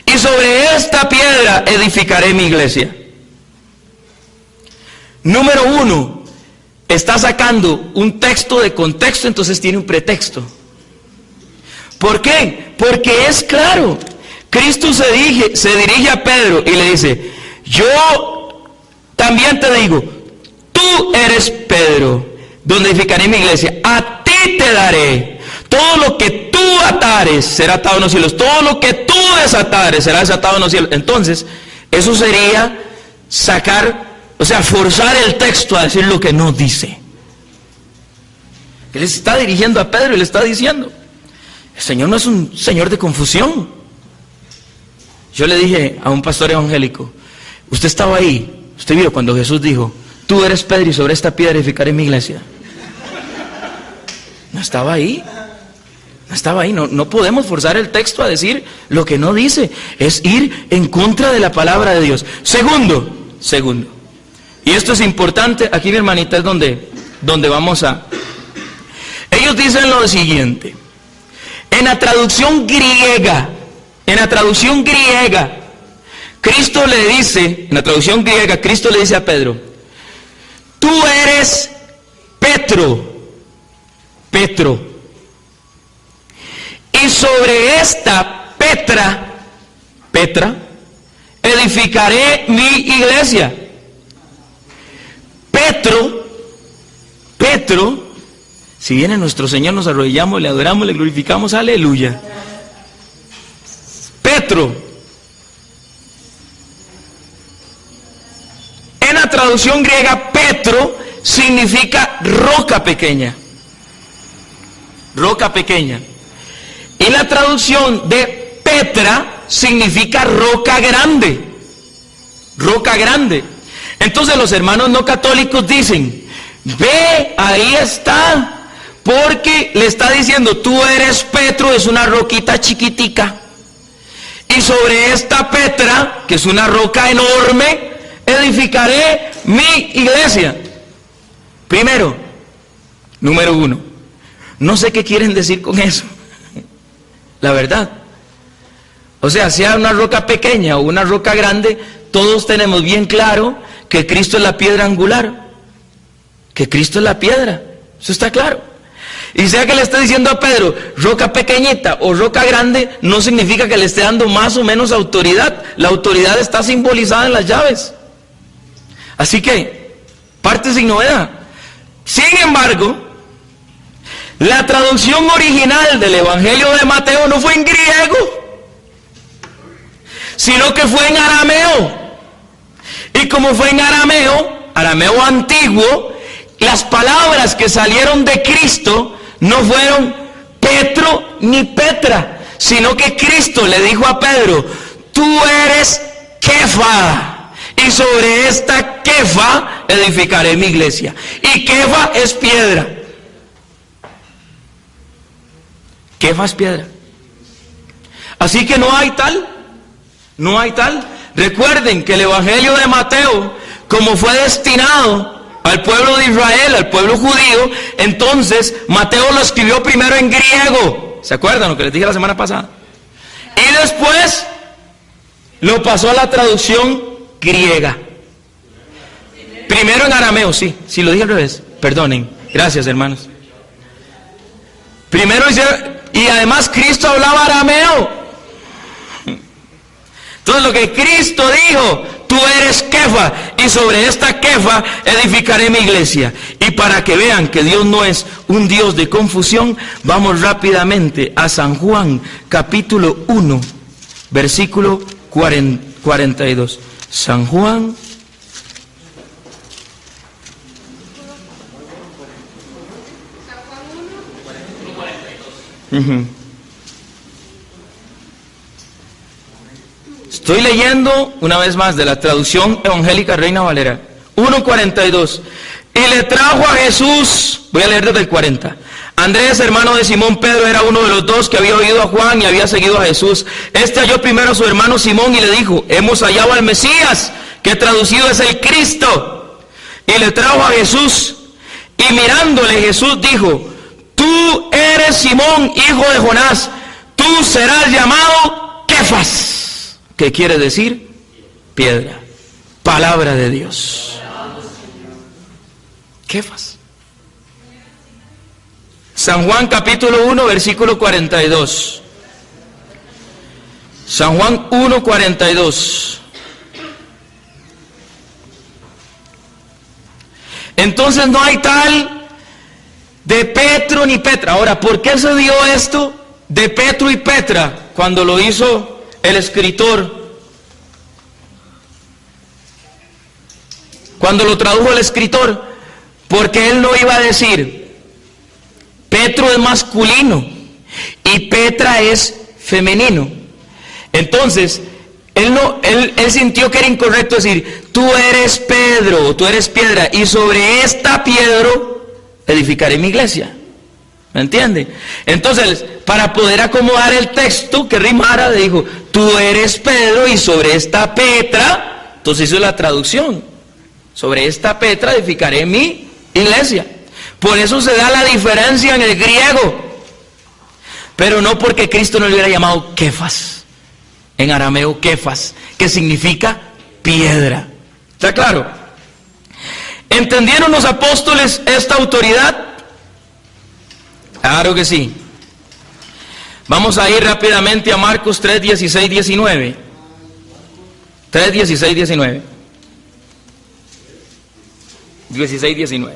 y sobre esta piedra edificaré mi iglesia. Número uno, está sacando un texto de contexto, entonces tiene un pretexto. ¿Por qué? Porque es claro. Cristo se dirige a Pedro y le dice: yo también te digo, tú eres Pedro, donde edificaré mi iglesia. A ti te daré. Todo lo que tú atares será atado en los cielos. Todo lo que tú desatares será desatado en los cielos. Entonces, eso sería forzar el texto a decir lo que no dice. Él se está dirigiendo a Pedro y le está diciendo: el Señor no es un Señor de confusión. Yo le dije a un pastor evangélico: usted estaba ahí, usted vio cuando Jesús dijo: tú eres Pedro y sobre esta piedra edificaré mi iglesia. No estaba ahí. No estaba ahí. No podemos forzar el texto a decir lo que no dice. Es ir en contra de la palabra de Dios. Segundo, y esto es importante, aquí mi hermanita es donde vamos a... Ellos dicen lo siguiente: en la traducción griega, Cristo le dice a Pedro: tú eres Petro, y sobre esta Petra, edificaré mi iglesia. Petro, si viene nuestro Señor, nos arrodillamos, le adoramos, le glorificamos, aleluya. Petro, en la traducción griega, Petro significa roca pequeña. Y la traducción de Petra significa roca grande. Entonces los hermanos no católicos dicen: ve, ahí está, porque le está diciendo: tú eres Petro, es una roquita chiquitica, y sobre esta Petra, que es una roca enorme, edificaré mi iglesia. Primero, número uno, no sé qué quieren decir con eso, la verdad. O sea, sea una roca pequeña o una roca grande, todos tenemos bien claro que Cristo es la piedra angular, que Cristo es la piedra, eso está claro. Y sea que le esté diciendo a Pedro roca pequeñita o roca grande, no significa que le esté dando más o menos autoridad. La autoridad está simbolizada en las llaves. Así que, parte sin novedad. Sin embargo, la traducción original del Evangelio de Mateo no fue en griego, sino que fue en arameo. Y como fue en arameo antiguo, las palabras que salieron de Cristo no fueron Petro ni Petra, sino que Cristo le dijo a Pedro: tú eres Kefa, y sobre esta Kefa edificaré mi iglesia. Y Kefa es piedra. Kefa es piedra. Así que no hay tal. Recuerden que el Evangelio de Mateo, como fue destinado al pueblo de Israel, al pueblo judío, entonces Mateo lo escribió primero en griego. ¿Se acuerdan lo que les dije la semana pasada? Y después lo pasó a la traducción griega. Primero en arameo, sí lo dije al revés, perdonen, gracias hermanos. Primero y además Cristo hablaba arameo. Entonces lo que Cristo dijo: tú eres Kefa, y sobre esta Kefa edificaré mi iglesia. Y para que vean que Dios no es un Dios de confusión, vamos rápidamente a San Juan, capítulo 1, versículo 42. San Juan. Estoy leyendo una vez más de la traducción evangélica Reina Valera. 1:42. Y le trajo a Jesús, voy a leer desde el 40. Andrés, hermano de Simón Pedro, era uno de los dos que había oído a Juan y había seguido a Jesús. Este halló primero a su hermano Simón y le dijo: hemos hallado al Mesías, que traducido es el Cristo. Y le trajo a Jesús, y mirándole Jesús dijo: tú eres Simón, hijo de Jonás, tú serás llamado Kefas, que quiere decir piedra. Palabra de Dios. Kefas. San Juan capítulo 1 versículo 42. San Juan 1:42. Entonces no hay tal de Petro ni Petra. Ahora, ¿por qué se dio esto de Petro y Petra cuando lo hizo el escritor? Cuando lo tradujo el escritor, porque él no iba a decir Petro es masculino y Petra es femenino. Entonces, él sintió que era incorrecto decir, tú eres Pedro, tú eres piedra, y sobre esta piedra edificaré mi iglesia. ¿Me entiende? Entonces, para poder acomodar el texto que rimara, dijo, tú eres Pedro y sobre esta Petra, entonces hizo la traducción. Sobre esta Petra edificaré mi iglesia. Por eso se da la diferencia en el griego. Pero no porque Cristo no le hubiera llamado Kefas. En arameo Kefas, que significa piedra. ¿Está claro? ¿Entendieron los apóstoles esta autoridad? Claro que sí. Vamos a ir rápidamente a Marcos 3:16-19. 3:16-19. 16-19.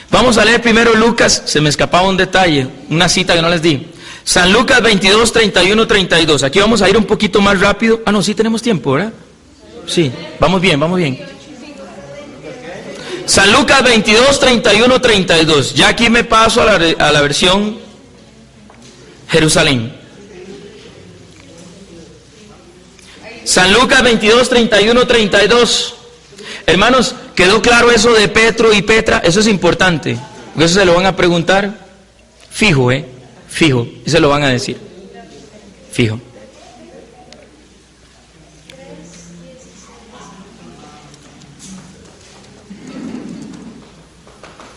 Vamos a leer primero Lucas, se me escapaba un detalle, una cita que no les di. San Lucas 22:31-32. Aquí vamos a ir un poquito más rápido. Ah, no, sí tenemos tiempo, ¿verdad? Sí, vamos bien, vamos bien. San Lucas 22:31-32. Ya aquí me paso a la versión Jerusalén. San Lucas 22:31-32. Hermanos, ¿quedó claro eso de Petro y Petra? Eso es importante, porque eso se lo van a preguntar fijo, fijo, y se lo van a decir fijo.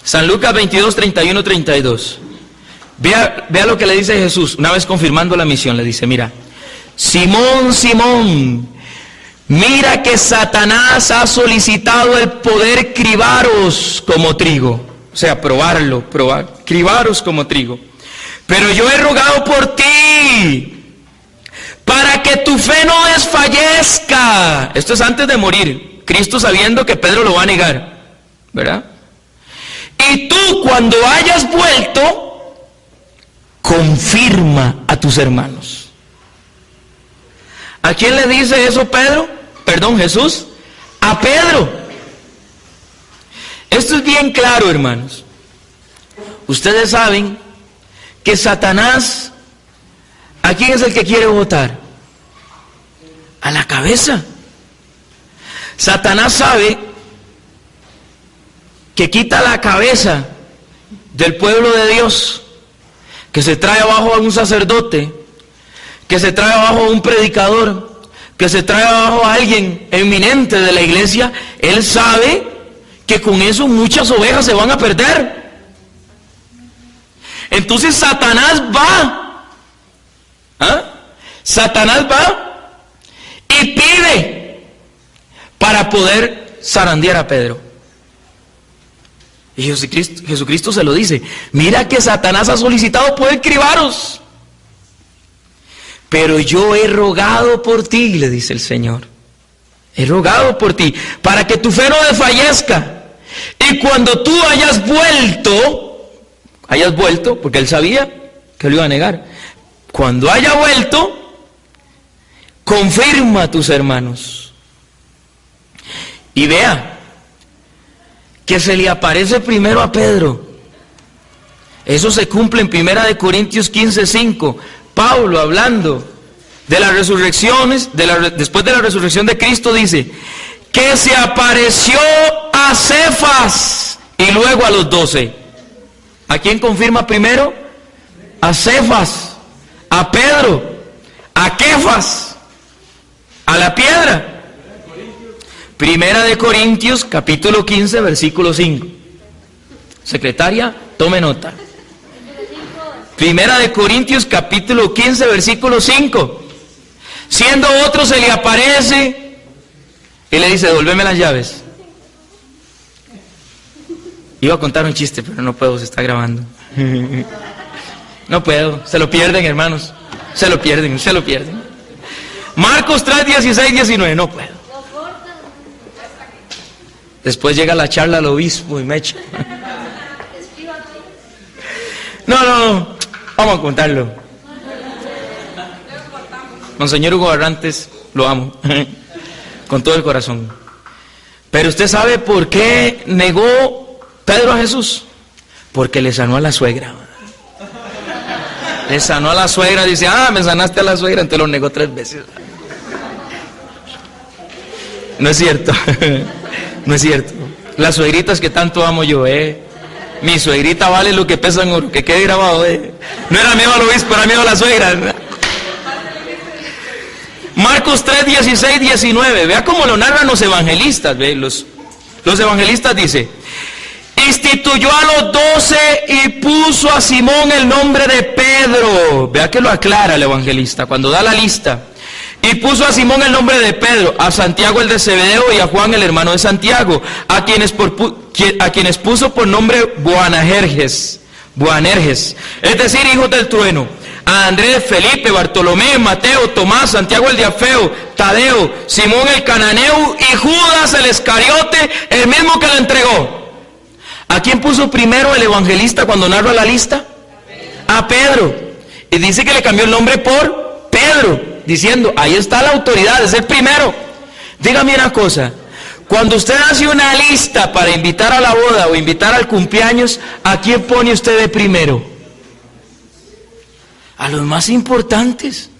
San Lucas 22:31-32. Vea lo que le dice Jesús, una vez confirmando la misión. Le dice, mira, Simón, Simón, mira que Satanás ha solicitado el poder cribaros como trigo. O sea, probar, cribaros como trigo. Pero yo he rogado por ti, para que tu fe no desfallezca. Esto es antes de morir. Cristo sabiendo que Pedro lo va a negar, ¿verdad? Y tú, cuando hayas vuelto, confirma a tus hermanos. ¿A quién le dice eso Jesús? A Pedro. Esto es bien claro, hermanos. Ustedes saben que Satanás, ¿a quién es el que quiere botar? A la cabeza. Satanás sabe que quita la cabeza del pueblo de Dios, que se trae abajo a un sacerdote, que se trae abajo a un predicador, que se trae abajo a alguien eminente de la iglesia. Él sabe que con eso muchas ovejas se van a perder. Entonces Satanás va, Satanás va y pide para poder zarandear a Pedro. Y Jesucristo se lo dice, mira que Satanás ha solicitado poder cribaros, pero yo he rogado por ti, le dice el Señor. He rogado por ti, para que tu fe no desfallezca. Y cuando tú hayas vuelto, porque él sabía que lo iba a negar. Cuando haya vuelto, confirma a tus hermanos. Y vea, que se le aparece primero a Pedro. Eso se cumple en 1 Corintios 15:5. Pablo, hablando de las resurrecciones, después de la resurrección de Cristo, dice que se apareció a Cefas y luego a los 12. ¿A quién confirma primero? A Cefas, a Pedro, a Kefas, a la piedra. Primera de Corintios, capítulo 15, versículo 5. Secretaria, tome nota. Primera de Corintios, capítulo 15, versículo 5. Siendo otro se le aparece y le dice, devuélveme las llaves. Iba a contar un chiste, pero no puedo, se está grabando. No puedo, se lo pierden, hermanos. Se lo pierden. Marcos 3, 16, 19, no puedo. Después llega la charla al obispo y me echa. No, vamos a contarlo. Monseñor Hugo Barrantes, lo amo, con todo el corazón. Pero usted sabe por qué negó Pedro a Jesús. Porque le sanó a la suegra. Le sanó a la suegra, dice, me sanaste a la suegra, entonces lo negó 3 veces. No es cierto. No es cierto. Las suegritas que tanto amo yo, mi suegrita vale lo que pesa en oro, que quede grabado, No era miedo al obispo, era miedo a la suegra. Marcos 3, 16, 19. Vea cómo lo narran los evangelistas, los evangelistas dice, instituyó a los 12 y puso a Simón el nombre de Pedro. Vea que lo aclara el evangelista cuando da la lista. Y puso a Simón el nombre de Pedro, a Santiago el de Zebedeo y a Juan el hermano de Santiago, a quienes puso por nombre Boanerges, es decir, hijos del trueno, a Andrés, Felipe, Bartolomé, Mateo, Tomás, Santiago el de Alfeo, Tadeo, Simón el cananeo y Judas el Iscariote, el mismo que lo entregó. ¿A quién puso primero el evangelista cuando narra la lista? A Pedro. Y dice que le cambió el nombre por Pedro, diciendo, ahí está la autoridad, es el primero. Dígame una cosa, cuando usted hace una lista para invitar a la boda o invitar al cumpleaños, ¿a quién pone usted de primero? A los más importantes.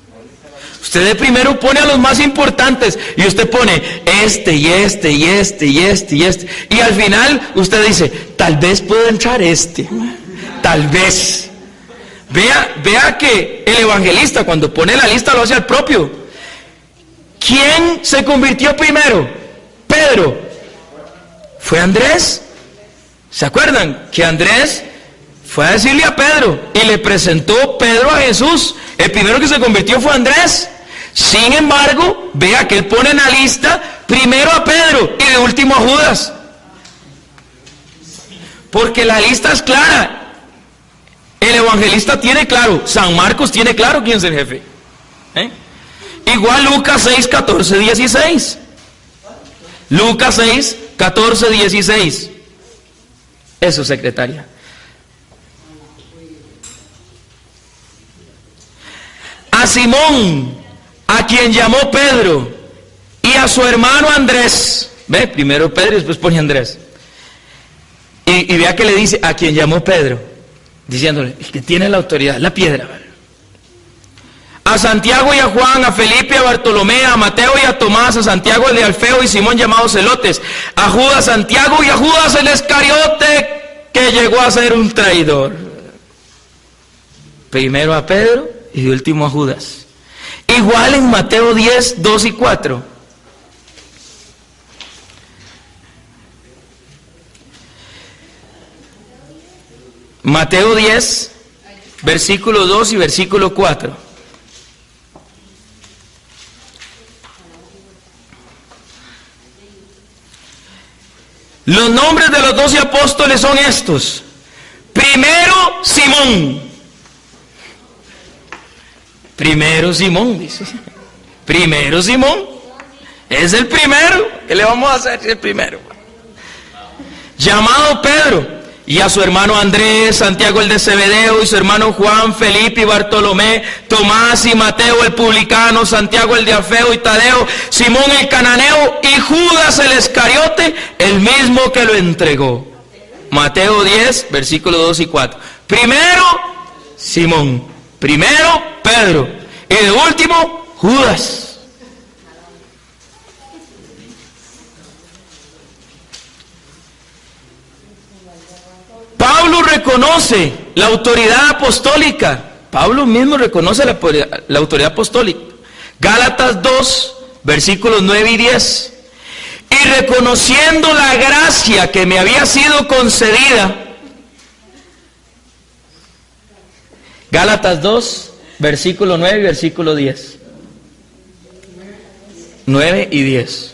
Usted de primero pone a los más importantes y usted pone este y este y este y este y este. Y al final usted dice, tal vez pueda entrar este, tal vez. Vea que el evangelista cuando pone la lista lo hace al propio. ¿Quién se convirtió primero? Pedro. ¿Fue Andrés? ¿Se acuerdan? Que Andrés fue a decirle a Pedro y le presentó Pedro a Jesús. El primero que se convirtió fue Andrés. Sin embargo, vea que él pone en la lista primero a Pedro y de último a Judas. Porque la lista es clara. El evangelista tiene claro, San Marcos tiene claro quién es el jefe. Igual Lucas 6, 14, 16. Lucas 6, 14, 16. Eso, secretaria. A Simón, a quien llamó Pedro, y a su hermano Andrés. Primero Pedro y después pone Andrés. Y vea que le dice, a quien llamó Pedro, diciéndole, el que tiene la autoridad, la piedra. A Santiago y a Juan, a Felipe, a Bartolomé, a Mateo y a Tomás, a Santiago el de Alfeo y Simón llamado Celotes, a Judas Santiago y a Judas el Iscariote, que llegó a ser un traidor. Primero a Pedro y de último a Judas. Igual en Mateo 10, 2 y 4. Mateo 10, versículo 2 y versículo 4. Los nombres de los 12 apóstoles son estos. Primero Simón. Primero Simón, dice. Primero Simón. Es el primero. ¿Qué le vamos a hacer si es el primero? Llamado Pedro. Y a su hermano Andrés, Santiago el de Zebedeo, y su hermano Juan, Felipe y Bartolomé, Tomás y Mateo el publicano, Santiago el de Alfeo y Tadeo, Simón el cananeo y Judas el Iscariote, el mismo que lo entregó. Mateo 10, versículos 2 y 4. Primero, Simón. Primero Pedro y de último Judas. Pablo reconoce la autoridad apostólica. Pablo mismo reconoce la autoridad apostólica. Gálatas 2, versículos 9 y 10. Y reconociendo la gracia que me había sido concedida. Gálatas 2, versículo 9 y versículo 10. 9 y 10.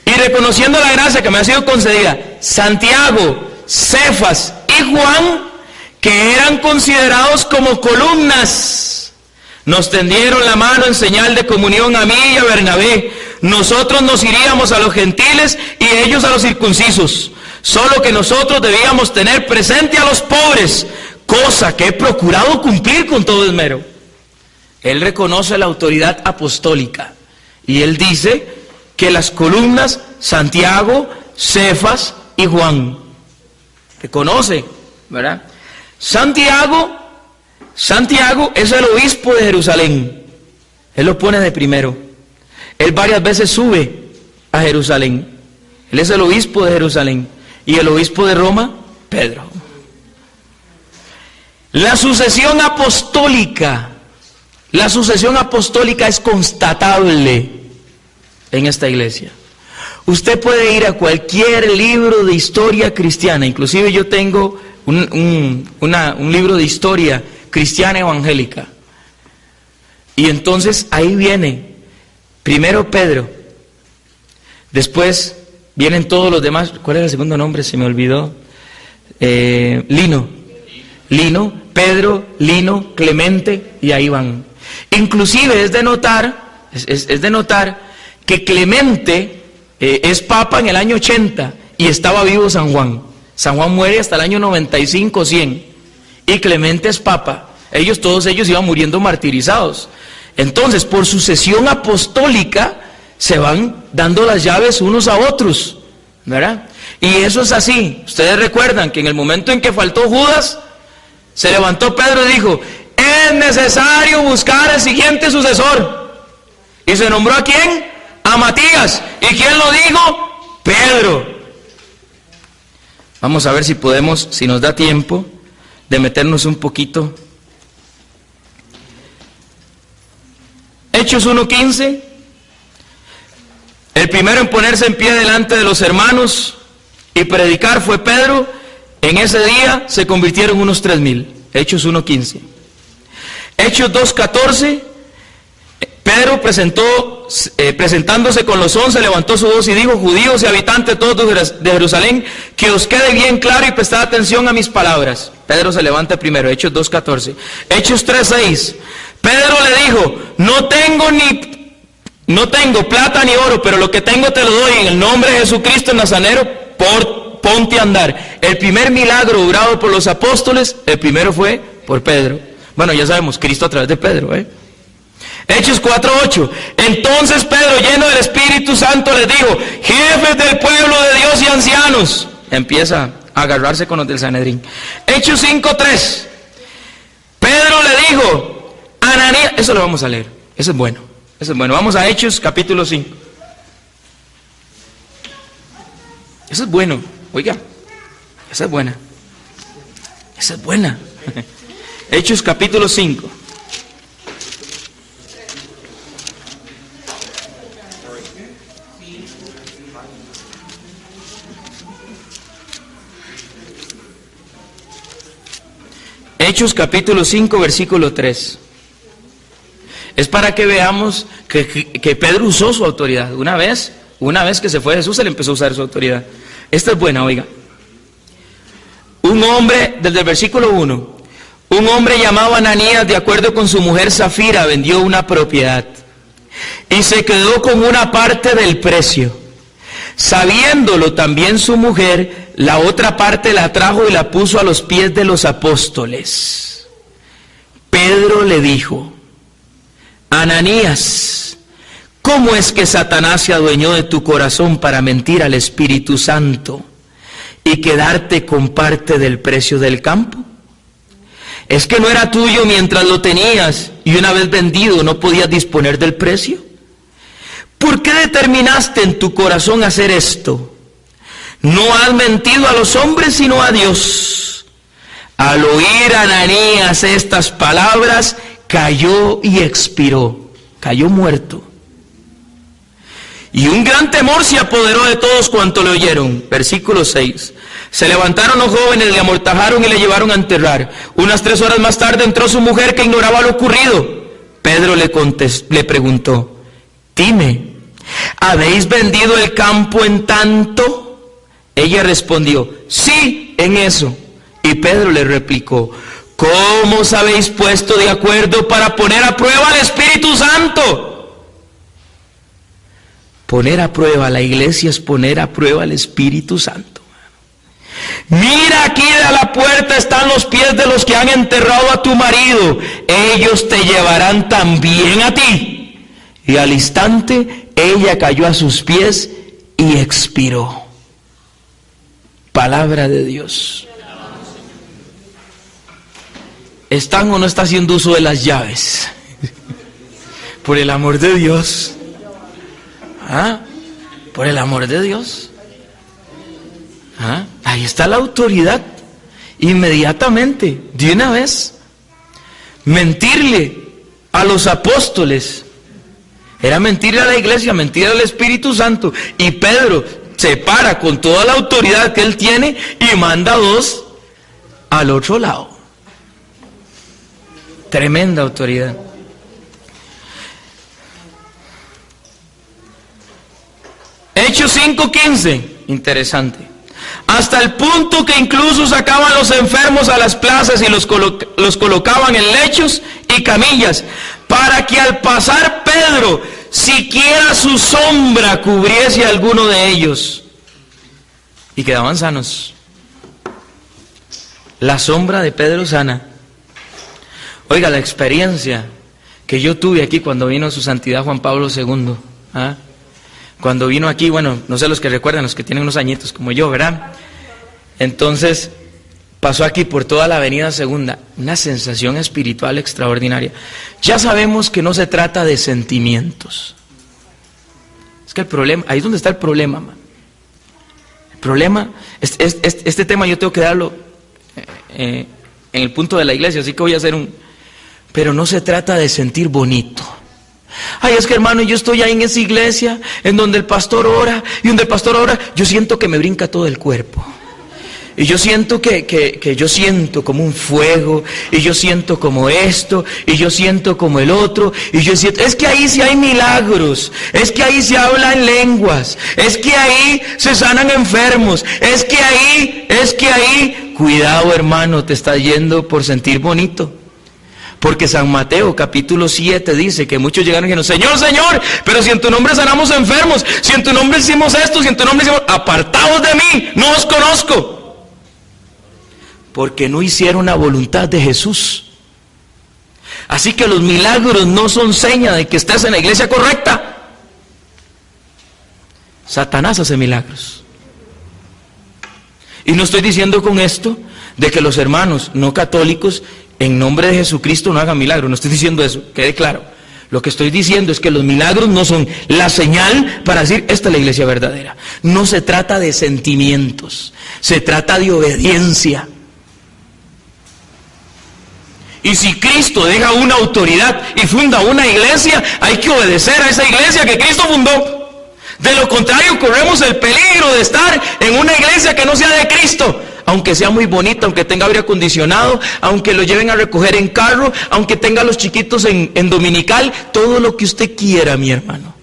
Y reconociendo la gracia que me ha sido concedida, Santiago, Cefas y Juan, que eran considerados como columnas, nos tendieron la mano en señal de comunión a mí y a Bernabé. Nosotros nos iríamos a los gentiles y ellos a los circuncisos. Solo que nosotros debíamos tener presente a los pobres, cosa que he procurado cumplir con todo esmero. Él reconoce la autoridad apostólica y él dice que las columnas Santiago, Cefas y Juan. Reconoce, ¿verdad? Santiago es el obispo de Jerusalén. Él lo pone de primero. Él varias veces sube a Jerusalén. Él es el obispo de Jerusalén. Y el obispo de Roma, Pedro. La sucesión apostólica es constatable en esta iglesia. Usted puede ir a cualquier libro de historia cristiana. Inclusive yo tengo un libro de historia cristiana evangélica. Y entonces ahí viene primero Pedro, después vienen todos los demás. ¿Cuál era el segundo nombre? Se me olvidó. Lino, Pedro, Lino, Clemente, y ahí van. Inclusive es de notar que Clemente es papa en el año 80 y estaba vivo San Juan. San Juan muere hasta el año 95, 100. Y Clemente es papa. Todos ellos iban muriendo martirizados. Entonces, por sucesión apostólica, se van dando las llaves unos a otros, ¿verdad? Y eso es así. Ustedes recuerdan que en el momento en que faltó Judas, se levantó Pedro y dijo: es necesario buscar el siguiente sucesor. ¿Y se nombró a quién? A Matías. ¿Y quién lo dijo? Pedro. Vamos a ver si podemos, si nos da tiempo, de meternos un poquito. Hechos 1:15. El primero en ponerse en pie delante de los hermanos y predicar fue Pedro. En ese día se convirtieron unos 3,000. Hechos 1:15. Hechos 2:14. Pedro presentándose con los 11, levantó su voz y dijo: judíos y habitantes todos de Jerusalén, que os quede bien claro y prestad atención a mis palabras. Pedro se levanta primero. Hechos 2:14. Hechos 3:6. Pedro le dijo: no tengo plata ni oro, pero lo que tengo te lo doy. En el nombre de Jesucristo Nazareno, ponte a andar. El primer milagro obrado por los apóstoles, el primero fue por Pedro. Bueno, ya sabemos, Cristo a través de Pedro, Hechos 4:8. Entonces Pedro, lleno del Espíritu Santo, les dijo: jefes del pueblo de Dios y ancianos. Empieza a agarrarse con los del Sanedrín. Hechos 5:3. Pedro le dijo: Ananías. Eso lo vamos a leer. Eso es bueno. Vamos a Hechos capítulo 5. Eso es bueno. Oiga, esa es buena. Hechos capítulo 5. Hechos capítulo 5, versículo 3. Es para que veamos que Pedro usó su autoridad. Una vez que se fue Jesús, él empezó a usar su autoridad. Esta es buena, oiga. Un hombre, desde el versículo 1, un hombre llamado Ananías, de acuerdo con su mujer Zafira, vendió una propiedad y se quedó con una parte del precio. Sabiéndolo también su mujer, la otra parte la trajo y la puso a los pies de los apóstoles. Pedro le dijo: Ananías, ¿cómo es que Satanás se adueñó de tu corazón para mentir al Espíritu Santo y quedarte con parte del precio del campo? ¿Es que no era tuyo mientras lo tenías y una vez vendido no podías disponer del precio? ¿Por qué determinaste en tu corazón hacer esto? No has mentido a los hombres sino a Dios. Al oír Ananías estas palabras, cayó y expiró, cayó muerto. Y un gran temor se apoderó de todos cuantos le oyeron. Versículo 6. Se levantaron los jóvenes, le amortajaron y le llevaron a enterrar. Unas 3 horas más tarde entró su mujer que ignoraba lo ocurrido. Pedro le preguntó, dime, ¿habéis vendido el campo en tanto? Ella respondió, sí, en eso. Y Pedro le replicó, ¿cómo os habéis puesto de acuerdo para poner a prueba al Espíritu Santo? Poner a prueba a la iglesia es poner a prueba al Espíritu Santo. Mira, aquí a la puerta están los pies de los que han enterrado a tu marido. Ellos te llevarán también a ti. Y al instante ella cayó a sus pies y expiró. Palabra de Dios. ¿Están o no está haciendo uso de las llaves? Por el amor de Dios. ¿Ah? Por el amor de Dios. ¿Ah? Ahí está la autoridad. Inmediatamente, de una vez. Mentirle a los apóstoles era mentirle a la iglesia, mentirle al Espíritu Santo. Y Pedro se para con toda la autoridad que él tiene y manda a 2 al otro lado. Tremenda autoridad. Hechos 5:15, interesante. Hasta el punto que incluso sacaban los enfermos a las plazas y los colocaban en lechos y camillas, para que al pasar Pedro, siquiera su sombra cubriese a alguno de ellos. Y quedaban sanos. La sombra de Pedro sana. Oiga, la experiencia que yo tuve aquí cuando vino su santidad Juan Pablo II. ¿Ah? Cuando vino aquí, bueno, no sé los que recuerdan, los que tienen unos añitos como yo, ¿verdad? Entonces, pasó aquí por toda la avenida Segunda, una sensación espiritual extraordinaria. Ya sabemos que no se trata de sentimientos. Es que el problema, ahí es donde está el problema, man. El problema, este tema yo tengo que darlo en el punto de la iglesia, así que voy a hacer pero no se trata de sentir bonito. Ay, es que hermano, yo estoy ahí en esa iglesia en donde el pastor ora, y donde el pastor ora, yo siento que me brinca todo el cuerpo. Y yo siento que yo siento como un fuego, y yo siento como esto, y yo siento como el otro, y yo siento, es que ahí sí hay milagros, es que ahí se habla en lenguas, es que ahí se sanan enfermos, es que ahí, cuidado hermano, te está yendo por sentir bonito. Porque San Mateo capítulo 7 dice que muchos llegaron y dijeron, Señor, Señor, pero si en tu nombre sanamos enfermos, si en tu nombre hicimos esto, si en tu nombre hicimos, apartaos de mí, no os conozco. Porque no hicieron la voluntad de Jesús. Así que los milagros no son seña de que estés en la iglesia correcta. Satanás hace milagros. Y no estoy diciendo con esto de que los hermanos no católicos en nombre de Jesucristo no hagan milagros, no estoy diciendo eso, quede claro. Lo que estoy diciendo es que los milagros no son la señal para decir, esta es la iglesia verdadera. No se trata de sentimientos, se trata de obediencia. Y si Cristo deja una autoridad y funda una iglesia, hay que obedecer a esa iglesia que Cristo fundó. De lo contrario, corremos el peligro de estar en una iglesia que no sea de Cristo. Aunque sea muy bonita, aunque tenga aire acondicionado, aunque lo lleven a recoger en carro, aunque tenga a los chiquitos en dominical, todo lo que usted quiera, mi hermano.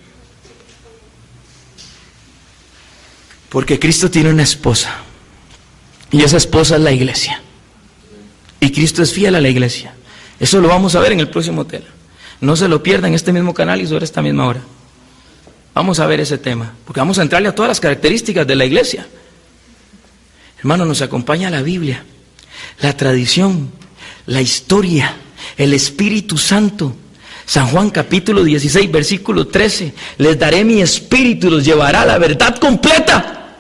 Porque Cristo tiene una esposa, y esa esposa es la iglesia. Y Cristo es fiel a la iglesia. Eso lo vamos a ver en el próximo tema. No se lo pierdan en este mismo canal y sobre esta misma hora. Vamos a ver ese tema, porque vamos a entrarle a todas las características de la iglesia. Hermano, nos acompaña la Biblia, la tradición, la historia, el Espíritu Santo. San Juan capítulo 16, versículo 13. Les daré mi espíritu y los llevará a la verdad completa.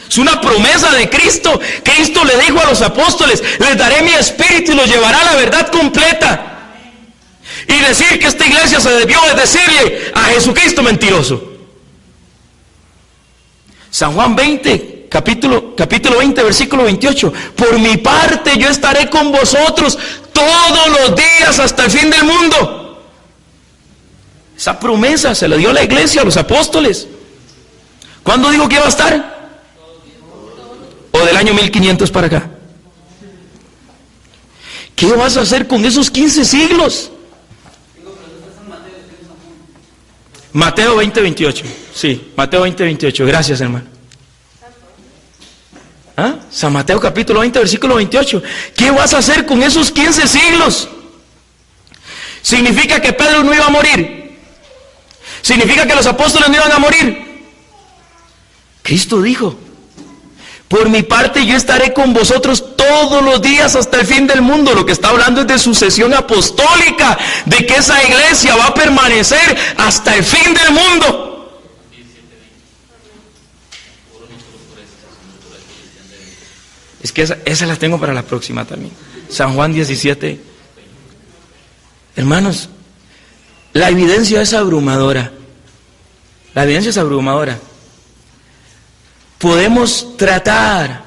Es una promesa de Cristo. Cristo le dijo a los apóstoles: les daré mi espíritu y los llevará a la verdad completa. Y decir que esta iglesia se desvió es decirle a Jesucristo mentiroso. San Juan 20, capítulo 20, versículo 28. Por mi parte yo estaré con vosotros todos los días hasta el fin del mundo. Esa promesa se la dio la iglesia a los apóstoles. ¿Cuándo dijo que iba a estar? ¿O del año 1500 para acá? ¿Qué vas a hacer con esos 15 siglos? Mateo 20, 28. Sí, Mateo 20, 28. Gracias, hermano. ¿Ah? San Mateo capítulo 20, versículo 28. ¿Qué vas a hacer con esos 15 siglos? ¿Significa que Pedro no iba a morir? ¿Significa que los apóstoles no iban a morir? Cristo dijo: por mi parte yo estaré con vosotros todos los días hasta el fin del mundo. Lo que está hablando es de sucesión apostólica, de que esa iglesia va a permanecer hasta el fin del mundo. Es que esa la tengo para la próxima también. San Juan 17. Hermanos, la evidencia es abrumadora. La evidencia es abrumadora. Podemos tratar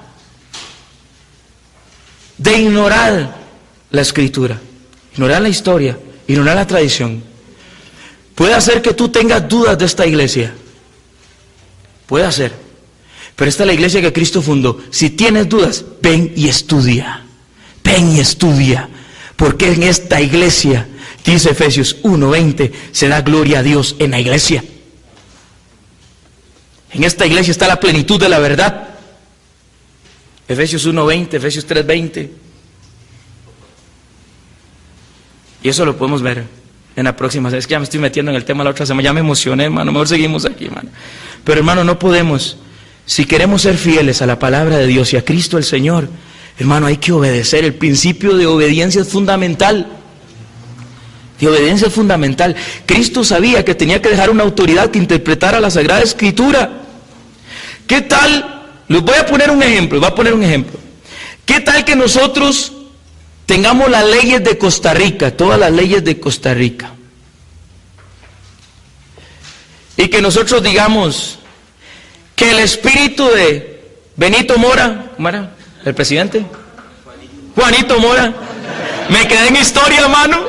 de ignorar la escritura, ignorar la historia, ignorar la tradición. Puede hacer que tú tengas dudas de esta iglesia. Puede hacer. Pero esta es la iglesia que Cristo fundó. Si tienes dudas, ven y estudia. Ven y estudia. Porque en esta iglesia, dice Efesios 1:20, se da gloria a Dios en la iglesia. En esta iglesia está la plenitud de la verdad. Efesios 1:20, Efesios 3:20. Y eso lo podemos ver en la próxima. Es que ya me estoy metiendo en el tema la otra semana. Ya me emocioné, hermano. Mejor seguimos aquí, hermano. Pero, hermano, no podemos. Si queremos ser fieles a la palabra de Dios y a Cristo el Señor, hermano, hay que obedecer. El principio de obediencia es fundamental. De obediencia es fundamental. Cristo sabía que tenía que dejar una autoridad que interpretara la Sagrada Escritura. ¿Qué tal? Les voy a poner un ejemplo. ¿Qué tal que nosotros tengamos las leyes de Costa Rica, todas las leyes de Costa Rica, y que nosotros digamos que el espíritu de Benito Mora, ¿cómo era? ¿El presidente? Juanito Mora. Me quedé en historia, hermano.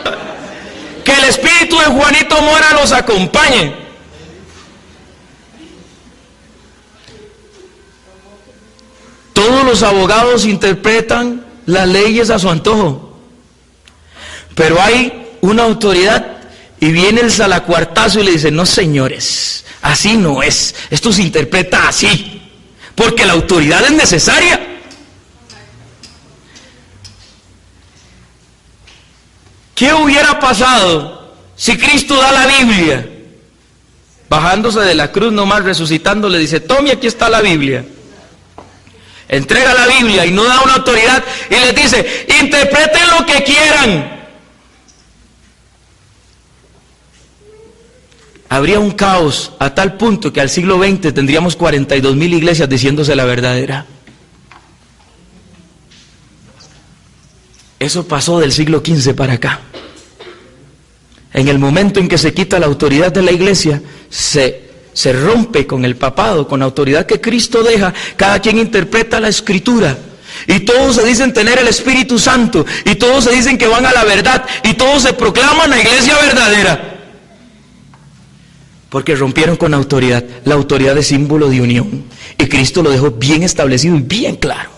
Que el espíritu de Juanito Mora los acompañe. Todos los abogados interpretan las leyes a su antojo. Pero hay una autoridad y viene el salacuartazo y le dice: no, señores, así no es. Esto se interpreta así. Porque la autoridad es necesaria. ¿Qué hubiera pasado si Cristo da la Biblia? Bajándose de la cruz nomás, resucitando, le dice: tome, aquí está la Biblia. Entrega la Biblia y no da una autoridad y les dice: interpreten lo que quieran. Habría un caos a tal punto que al siglo XX tendríamos 42,000 iglesias diciéndose la verdadera. Eso pasó del siglo XV para acá. En el momento en que se quita la autoridad de la iglesia, se rompe con el papado, con la autoridad que Cristo deja. Cada quien interpreta la Escritura. Y todos se dicen tener el Espíritu Santo. Y todos se dicen que van a la verdad. Y todos se proclaman la iglesia verdadera. Porque rompieron con la autoridad. La autoridad es símbolo de unión. Y Cristo lo dejó bien establecido y bien claro.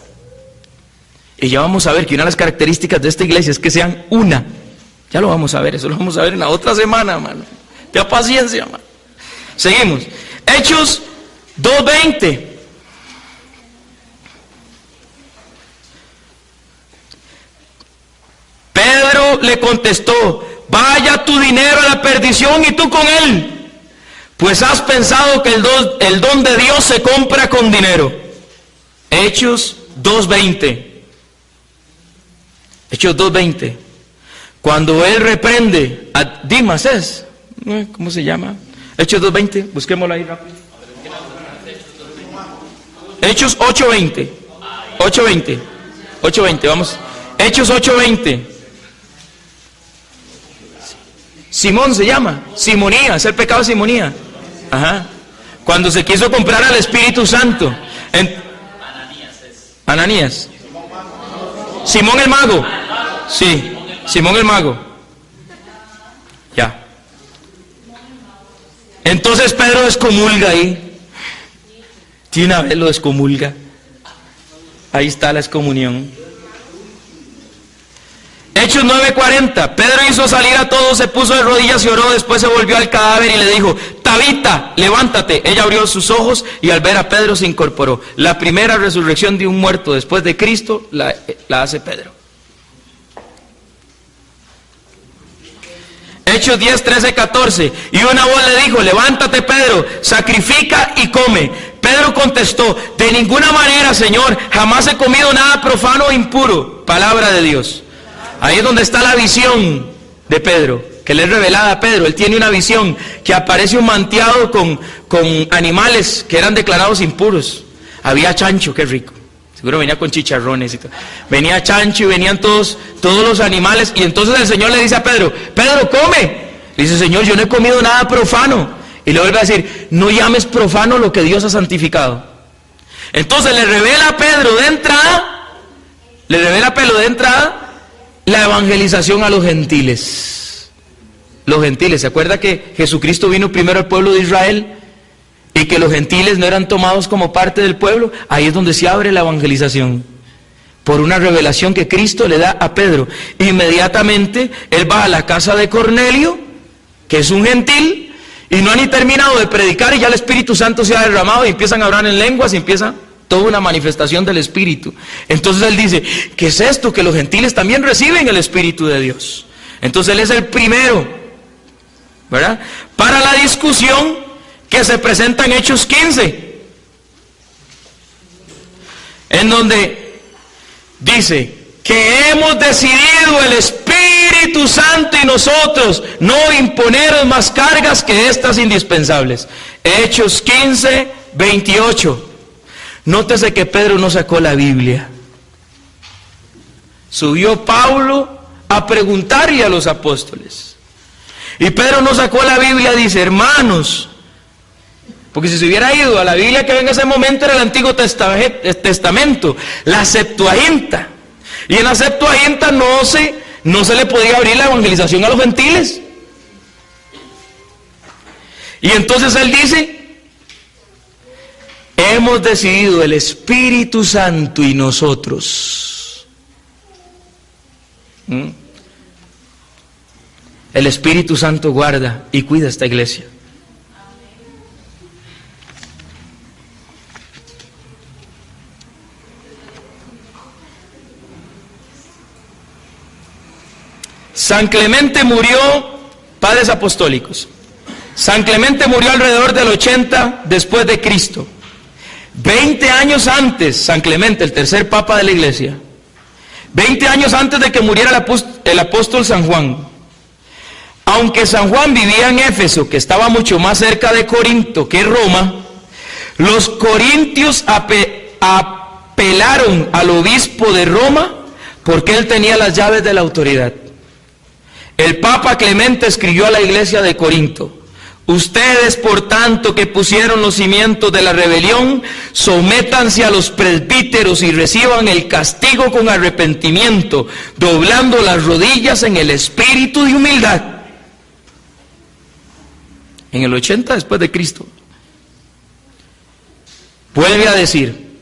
Y ya vamos a ver que una de las características de esta iglesia es que sean una. Ya lo vamos a ver, eso lo vamos a ver en la otra semana, hermano. Tenga paciencia, hermano. Seguimos. Hechos 2:20. Pedro le contestó: vaya tu dinero a la perdición y tú con él. Pues has pensado que el don de Dios se compra con dinero. Hechos 2:20. Hechos 2:20. Cuando él reprende a Dimas, ¿cómo se llama? Hechos 2:20, busquémoslo ahí rápido. Hechos 8:20. 8:20, vamos. Hechos 8:20. Simón se llama, simonía, es el pecado de simonía. Ajá. Cuando se quiso comprar al Espíritu Santo. Ananías. Simón el mago. Sí, Simón el mago. Ya. Entonces Pedro descomulga ahí. De una vez lo descomulga. Ahí está la excomunión. Hechos 9:40. Pedro hizo salir a todos, se puso de rodillas y oró. Después se volvió al cadáver y le dijo: Tabita, levántate. Ella abrió sus ojos y al ver a Pedro se incorporó. La primera resurrección de un muerto después de Cristo la hace Pedro. Hechos 10:13-14. Y una voz le dijo: levántate, Pedro, sacrifica y come. Pedro contestó: de ninguna manera, Señor, jamás he comido nada profano o impuro. Palabra de Dios. Ahí es donde está la visión de Pedro, que le es revelada a Pedro. Él tiene una visión que aparece un manteado con animales que eran declarados impuros. Había chancho, qué rico. Seguro venía con chicharrones y todo. Venía chancho y venían todos los animales. Y entonces el Señor le dice a Pedro: Pedro, come. Le dice: Señor, yo no he comido nada profano. Y le vuelve a decir: no llames profano lo que Dios ha santificado. Entonces le revela a Pedro de entrada, la evangelización a los gentiles. Los gentiles, ¿se acuerda que Jesucristo vino primero al pueblo de Israel? Y que los gentiles no eran tomados como parte del pueblo. Ahí es donde se abre la evangelización, por una revelación que Cristo le da a Pedro. Inmediatamente él va a la casa de Cornelio, que es un gentil, y no han ni terminado de predicar y ya el Espíritu Santo se ha derramado y empiezan a hablar en lenguas y empieza toda una manifestación del Espíritu. Entonces él dice: ¿qué es esto? Que los gentiles también reciben el Espíritu de Dios. Entonces él es el primero, ¿verdad?, para la discusión que se presenta en Hechos 15, en donde dice que hemos decidido el Espíritu Santo y nosotros no imponeros más cargas que estas indispensables. Hechos 15:28. Nótese que Pedro no sacó la Biblia. Subió Pablo a preguntarle a los apóstoles. Y Pedro no sacó la Biblia, dice: hermanos, porque si se hubiera ido a la Biblia que en ese momento era el Antiguo Testamento, la Septuaginta. Y en la Septuaginta no se le podía abrir la evangelización a los gentiles. Y entonces él dice: hemos decidido el Espíritu Santo y nosotros. El Espíritu Santo guarda y cuida esta iglesia. San Clemente murió, padres apostólicos. San Clemente murió alrededor del 80 después de Cristo. 20 años antes, San Clemente, el tercer papa de la iglesia, 20 años antes de que muriera el apóstol San Juan. Aunque San Juan vivía en Éfeso, que estaba mucho más cerca de Corinto que Roma, los corintios apelaron al obispo de Roma porque él tenía las llaves de la autoridad. El Papa Clemente escribió a la iglesia de Corinto: ustedes, por tanto, que pusieron los cimientos de la rebelión, sométanse a los presbíteros y reciban el castigo con arrepentimiento, doblando las rodillas en el espíritu de humildad. En el 80 después de Cristo. Vuelve a decir: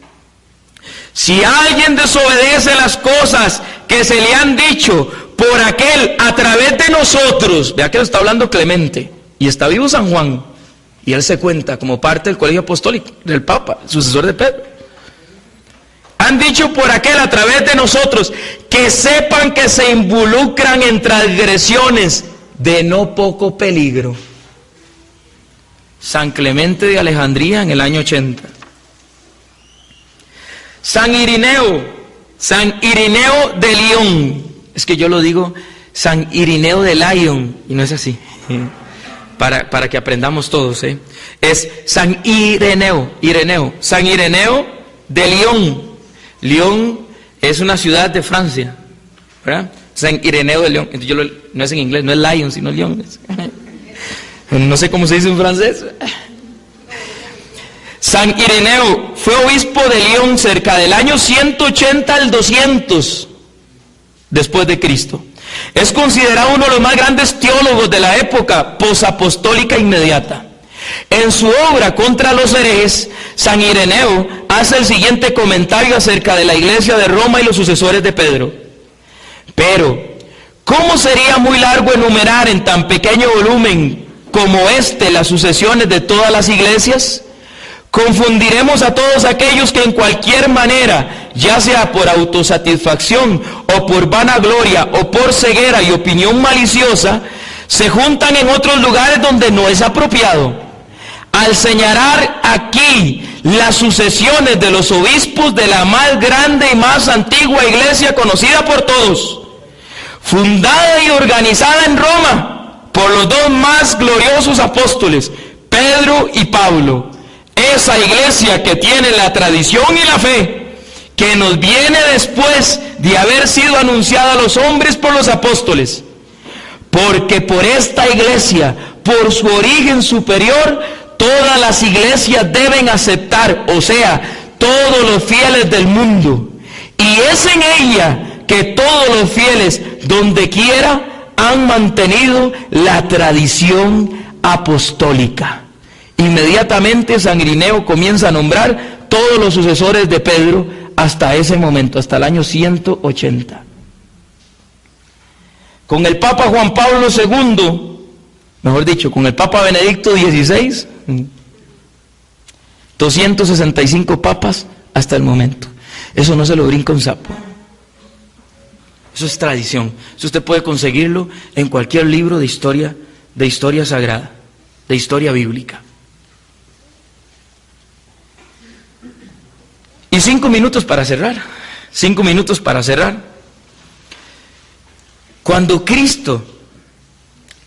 si alguien desobedece las cosas que se le han dicho por aquel a través de nosotros, vea que lo está hablando Clemente, y está vivo San Juan, y él se cuenta como parte del colegio apostólico del Papa, el sucesor de Pedro. Han dicho por aquel a través de nosotros, que sepan que se involucran en transgresiones de no poco peligro. San Clemente de Alejandría en el año 80. San Irineo de Lyon. Es que yo lo digo San Irineo de Lyon, y no es así. para que aprendamos todos, Es San Ireneo. San Ireneo de Lyon. Lyon es una ciudad de Francia, ¿verdad? San Ireneo de Lyon. Entonces no es en inglés, no es Lyon, sino Lyon. No sé cómo se dice en francés. San Ireneo fue obispo de Lyon cerca del año 180 al 200 después de Cristo. Es considerado uno de los más grandes teólogos de la época posapostólica inmediata. En su obra Contra los herejes, San Ireneo hace el siguiente comentario acerca de la iglesia de Roma y los sucesores de Pedro. Pero, ¿cómo sería muy largo enumerar en tan pequeño volumen como las sucesiones de todas las iglesias? Confundiremos a todos aquellos que en cualquier manera, ya sea por autosatisfacción o por vanagloria o por ceguera y opinión maliciosa, se juntan en otros lugares donde no es apropiado. Al señalar aquí las sucesiones de los obispos de la más grande y más antigua iglesia conocida por todos, fundada y organizada en Roma por los dos más gloriosos apóstoles, Pedro y Pablo, esa iglesia que tiene la tradición y la fe, que nos viene después de haber sido anunciada a los hombres por los apóstoles, porque por esta iglesia, por su origen superior, todas las iglesias deben aceptar, o sea, todos los fieles del mundo, y es en ella que todos los fieles, donde quiera, han mantenido la tradición apostólica. Inmediatamente San Ireneo comienza a nombrar todos los sucesores de Pedro hasta ese momento, hasta el año 180. Con el Papa Juan Pablo II, mejor dicho, con el Papa Benedicto XVI, 265 papas hasta el momento. Eso no se lo brinca un sapo. Eso es tradición. Eso usted puede conseguirlo en cualquier libro de historia sagrada, de historia bíblica. Y 5 minutos para cerrar. 5 minutos para cerrar. Cuando Cristo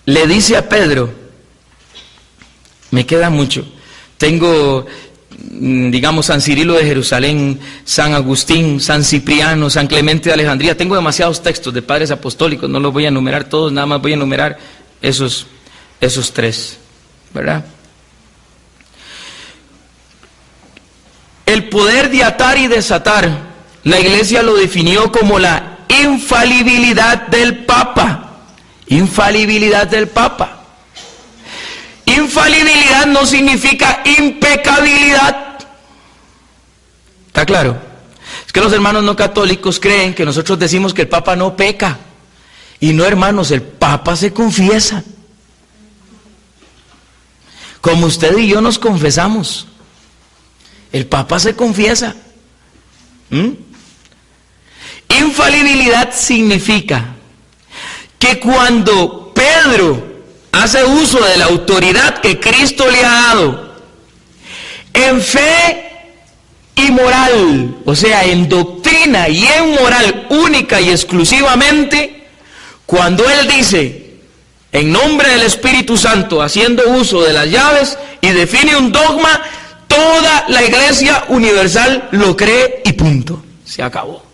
le dice a Pedro, me queda mucho. Tengo, digamos, San Cirilo de Jerusalén, San Agustín, San Cipriano, San Clemente de Alejandría. Tengo demasiados textos de padres apostólicos, no los voy a enumerar todos, nada más voy a enumerar esos 3, ¿verdad? El poder de atar y desatar, la Iglesia lo definió como la infalibilidad del Papa. Infalibilidad del Papa. Infalibilidad no significa impecabilidad. ¿Está claro? Es que los hermanos no católicos creen que nosotros decimos que el Papa no peca. Y no, hermanos, el Papa se confiesa. Como usted y yo nos confesamos. El Papa se confiesa. Infalibilidad significa que cuando Pedro hace uso de la autoridad que Cristo le ha dado en fe y moral, o sea, en doctrina y en moral única y exclusivamente, cuando él dice, en nombre del Espíritu Santo, haciendo uso de las llaves y define un dogma, toda la Iglesia universal lo cree y punto, se acabó.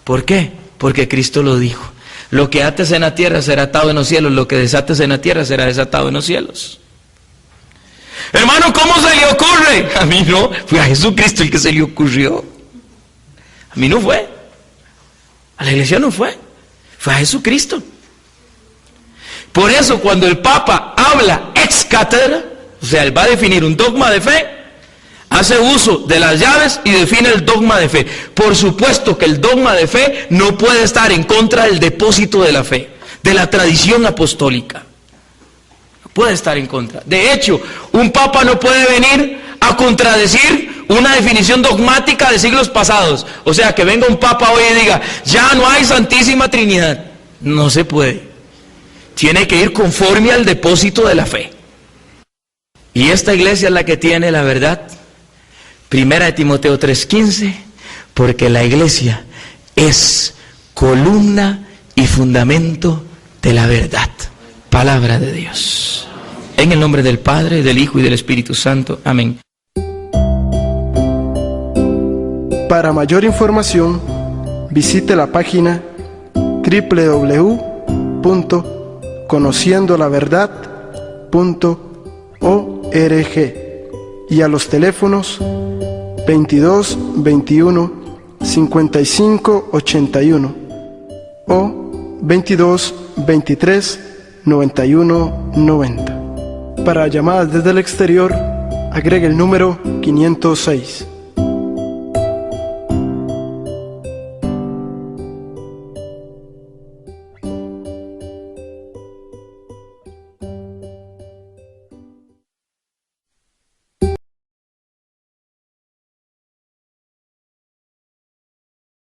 ¿Por qué? Porque Cristo lo dijo. Lo que ates en la tierra será atado en los cielos, lo que desates en la tierra será desatado en los cielos. Hermano, ¿cómo se le ocurre? A mí no, fue a Jesucristo el que se le ocurrió. A mí no fue. A la iglesia no fue. Fue a Jesucristo. Por eso cuando el Papa habla ex cátedra, o sea, él va a definir un dogma de fe, hace uso de las llaves y define el dogma de fe. Por supuesto que el dogma de fe no puede estar en contra del depósito de la fe, de la tradición apostólica. No puede estar en contra. De hecho, un papa no puede venir a contradecir una definición dogmática de siglos pasados. O sea, que venga un papa hoy y diga, ya no hay Santísima Trinidad. No se puede. Tiene que ir conforme al depósito de la fe. Y esta iglesia es la que tiene la verdad. Primera de Timoteo 3:15, porque la iglesia es columna y fundamento de la verdad. Palabra de Dios. En el nombre del Padre, del Hijo y del Espíritu Santo. Amén. Para mayor información, visite la página www.conociendolaverdad.org y a los teléfonos 22 21 55 81 o 22 23 91 90. Para llamadas desde el exterior, agregue el número 506.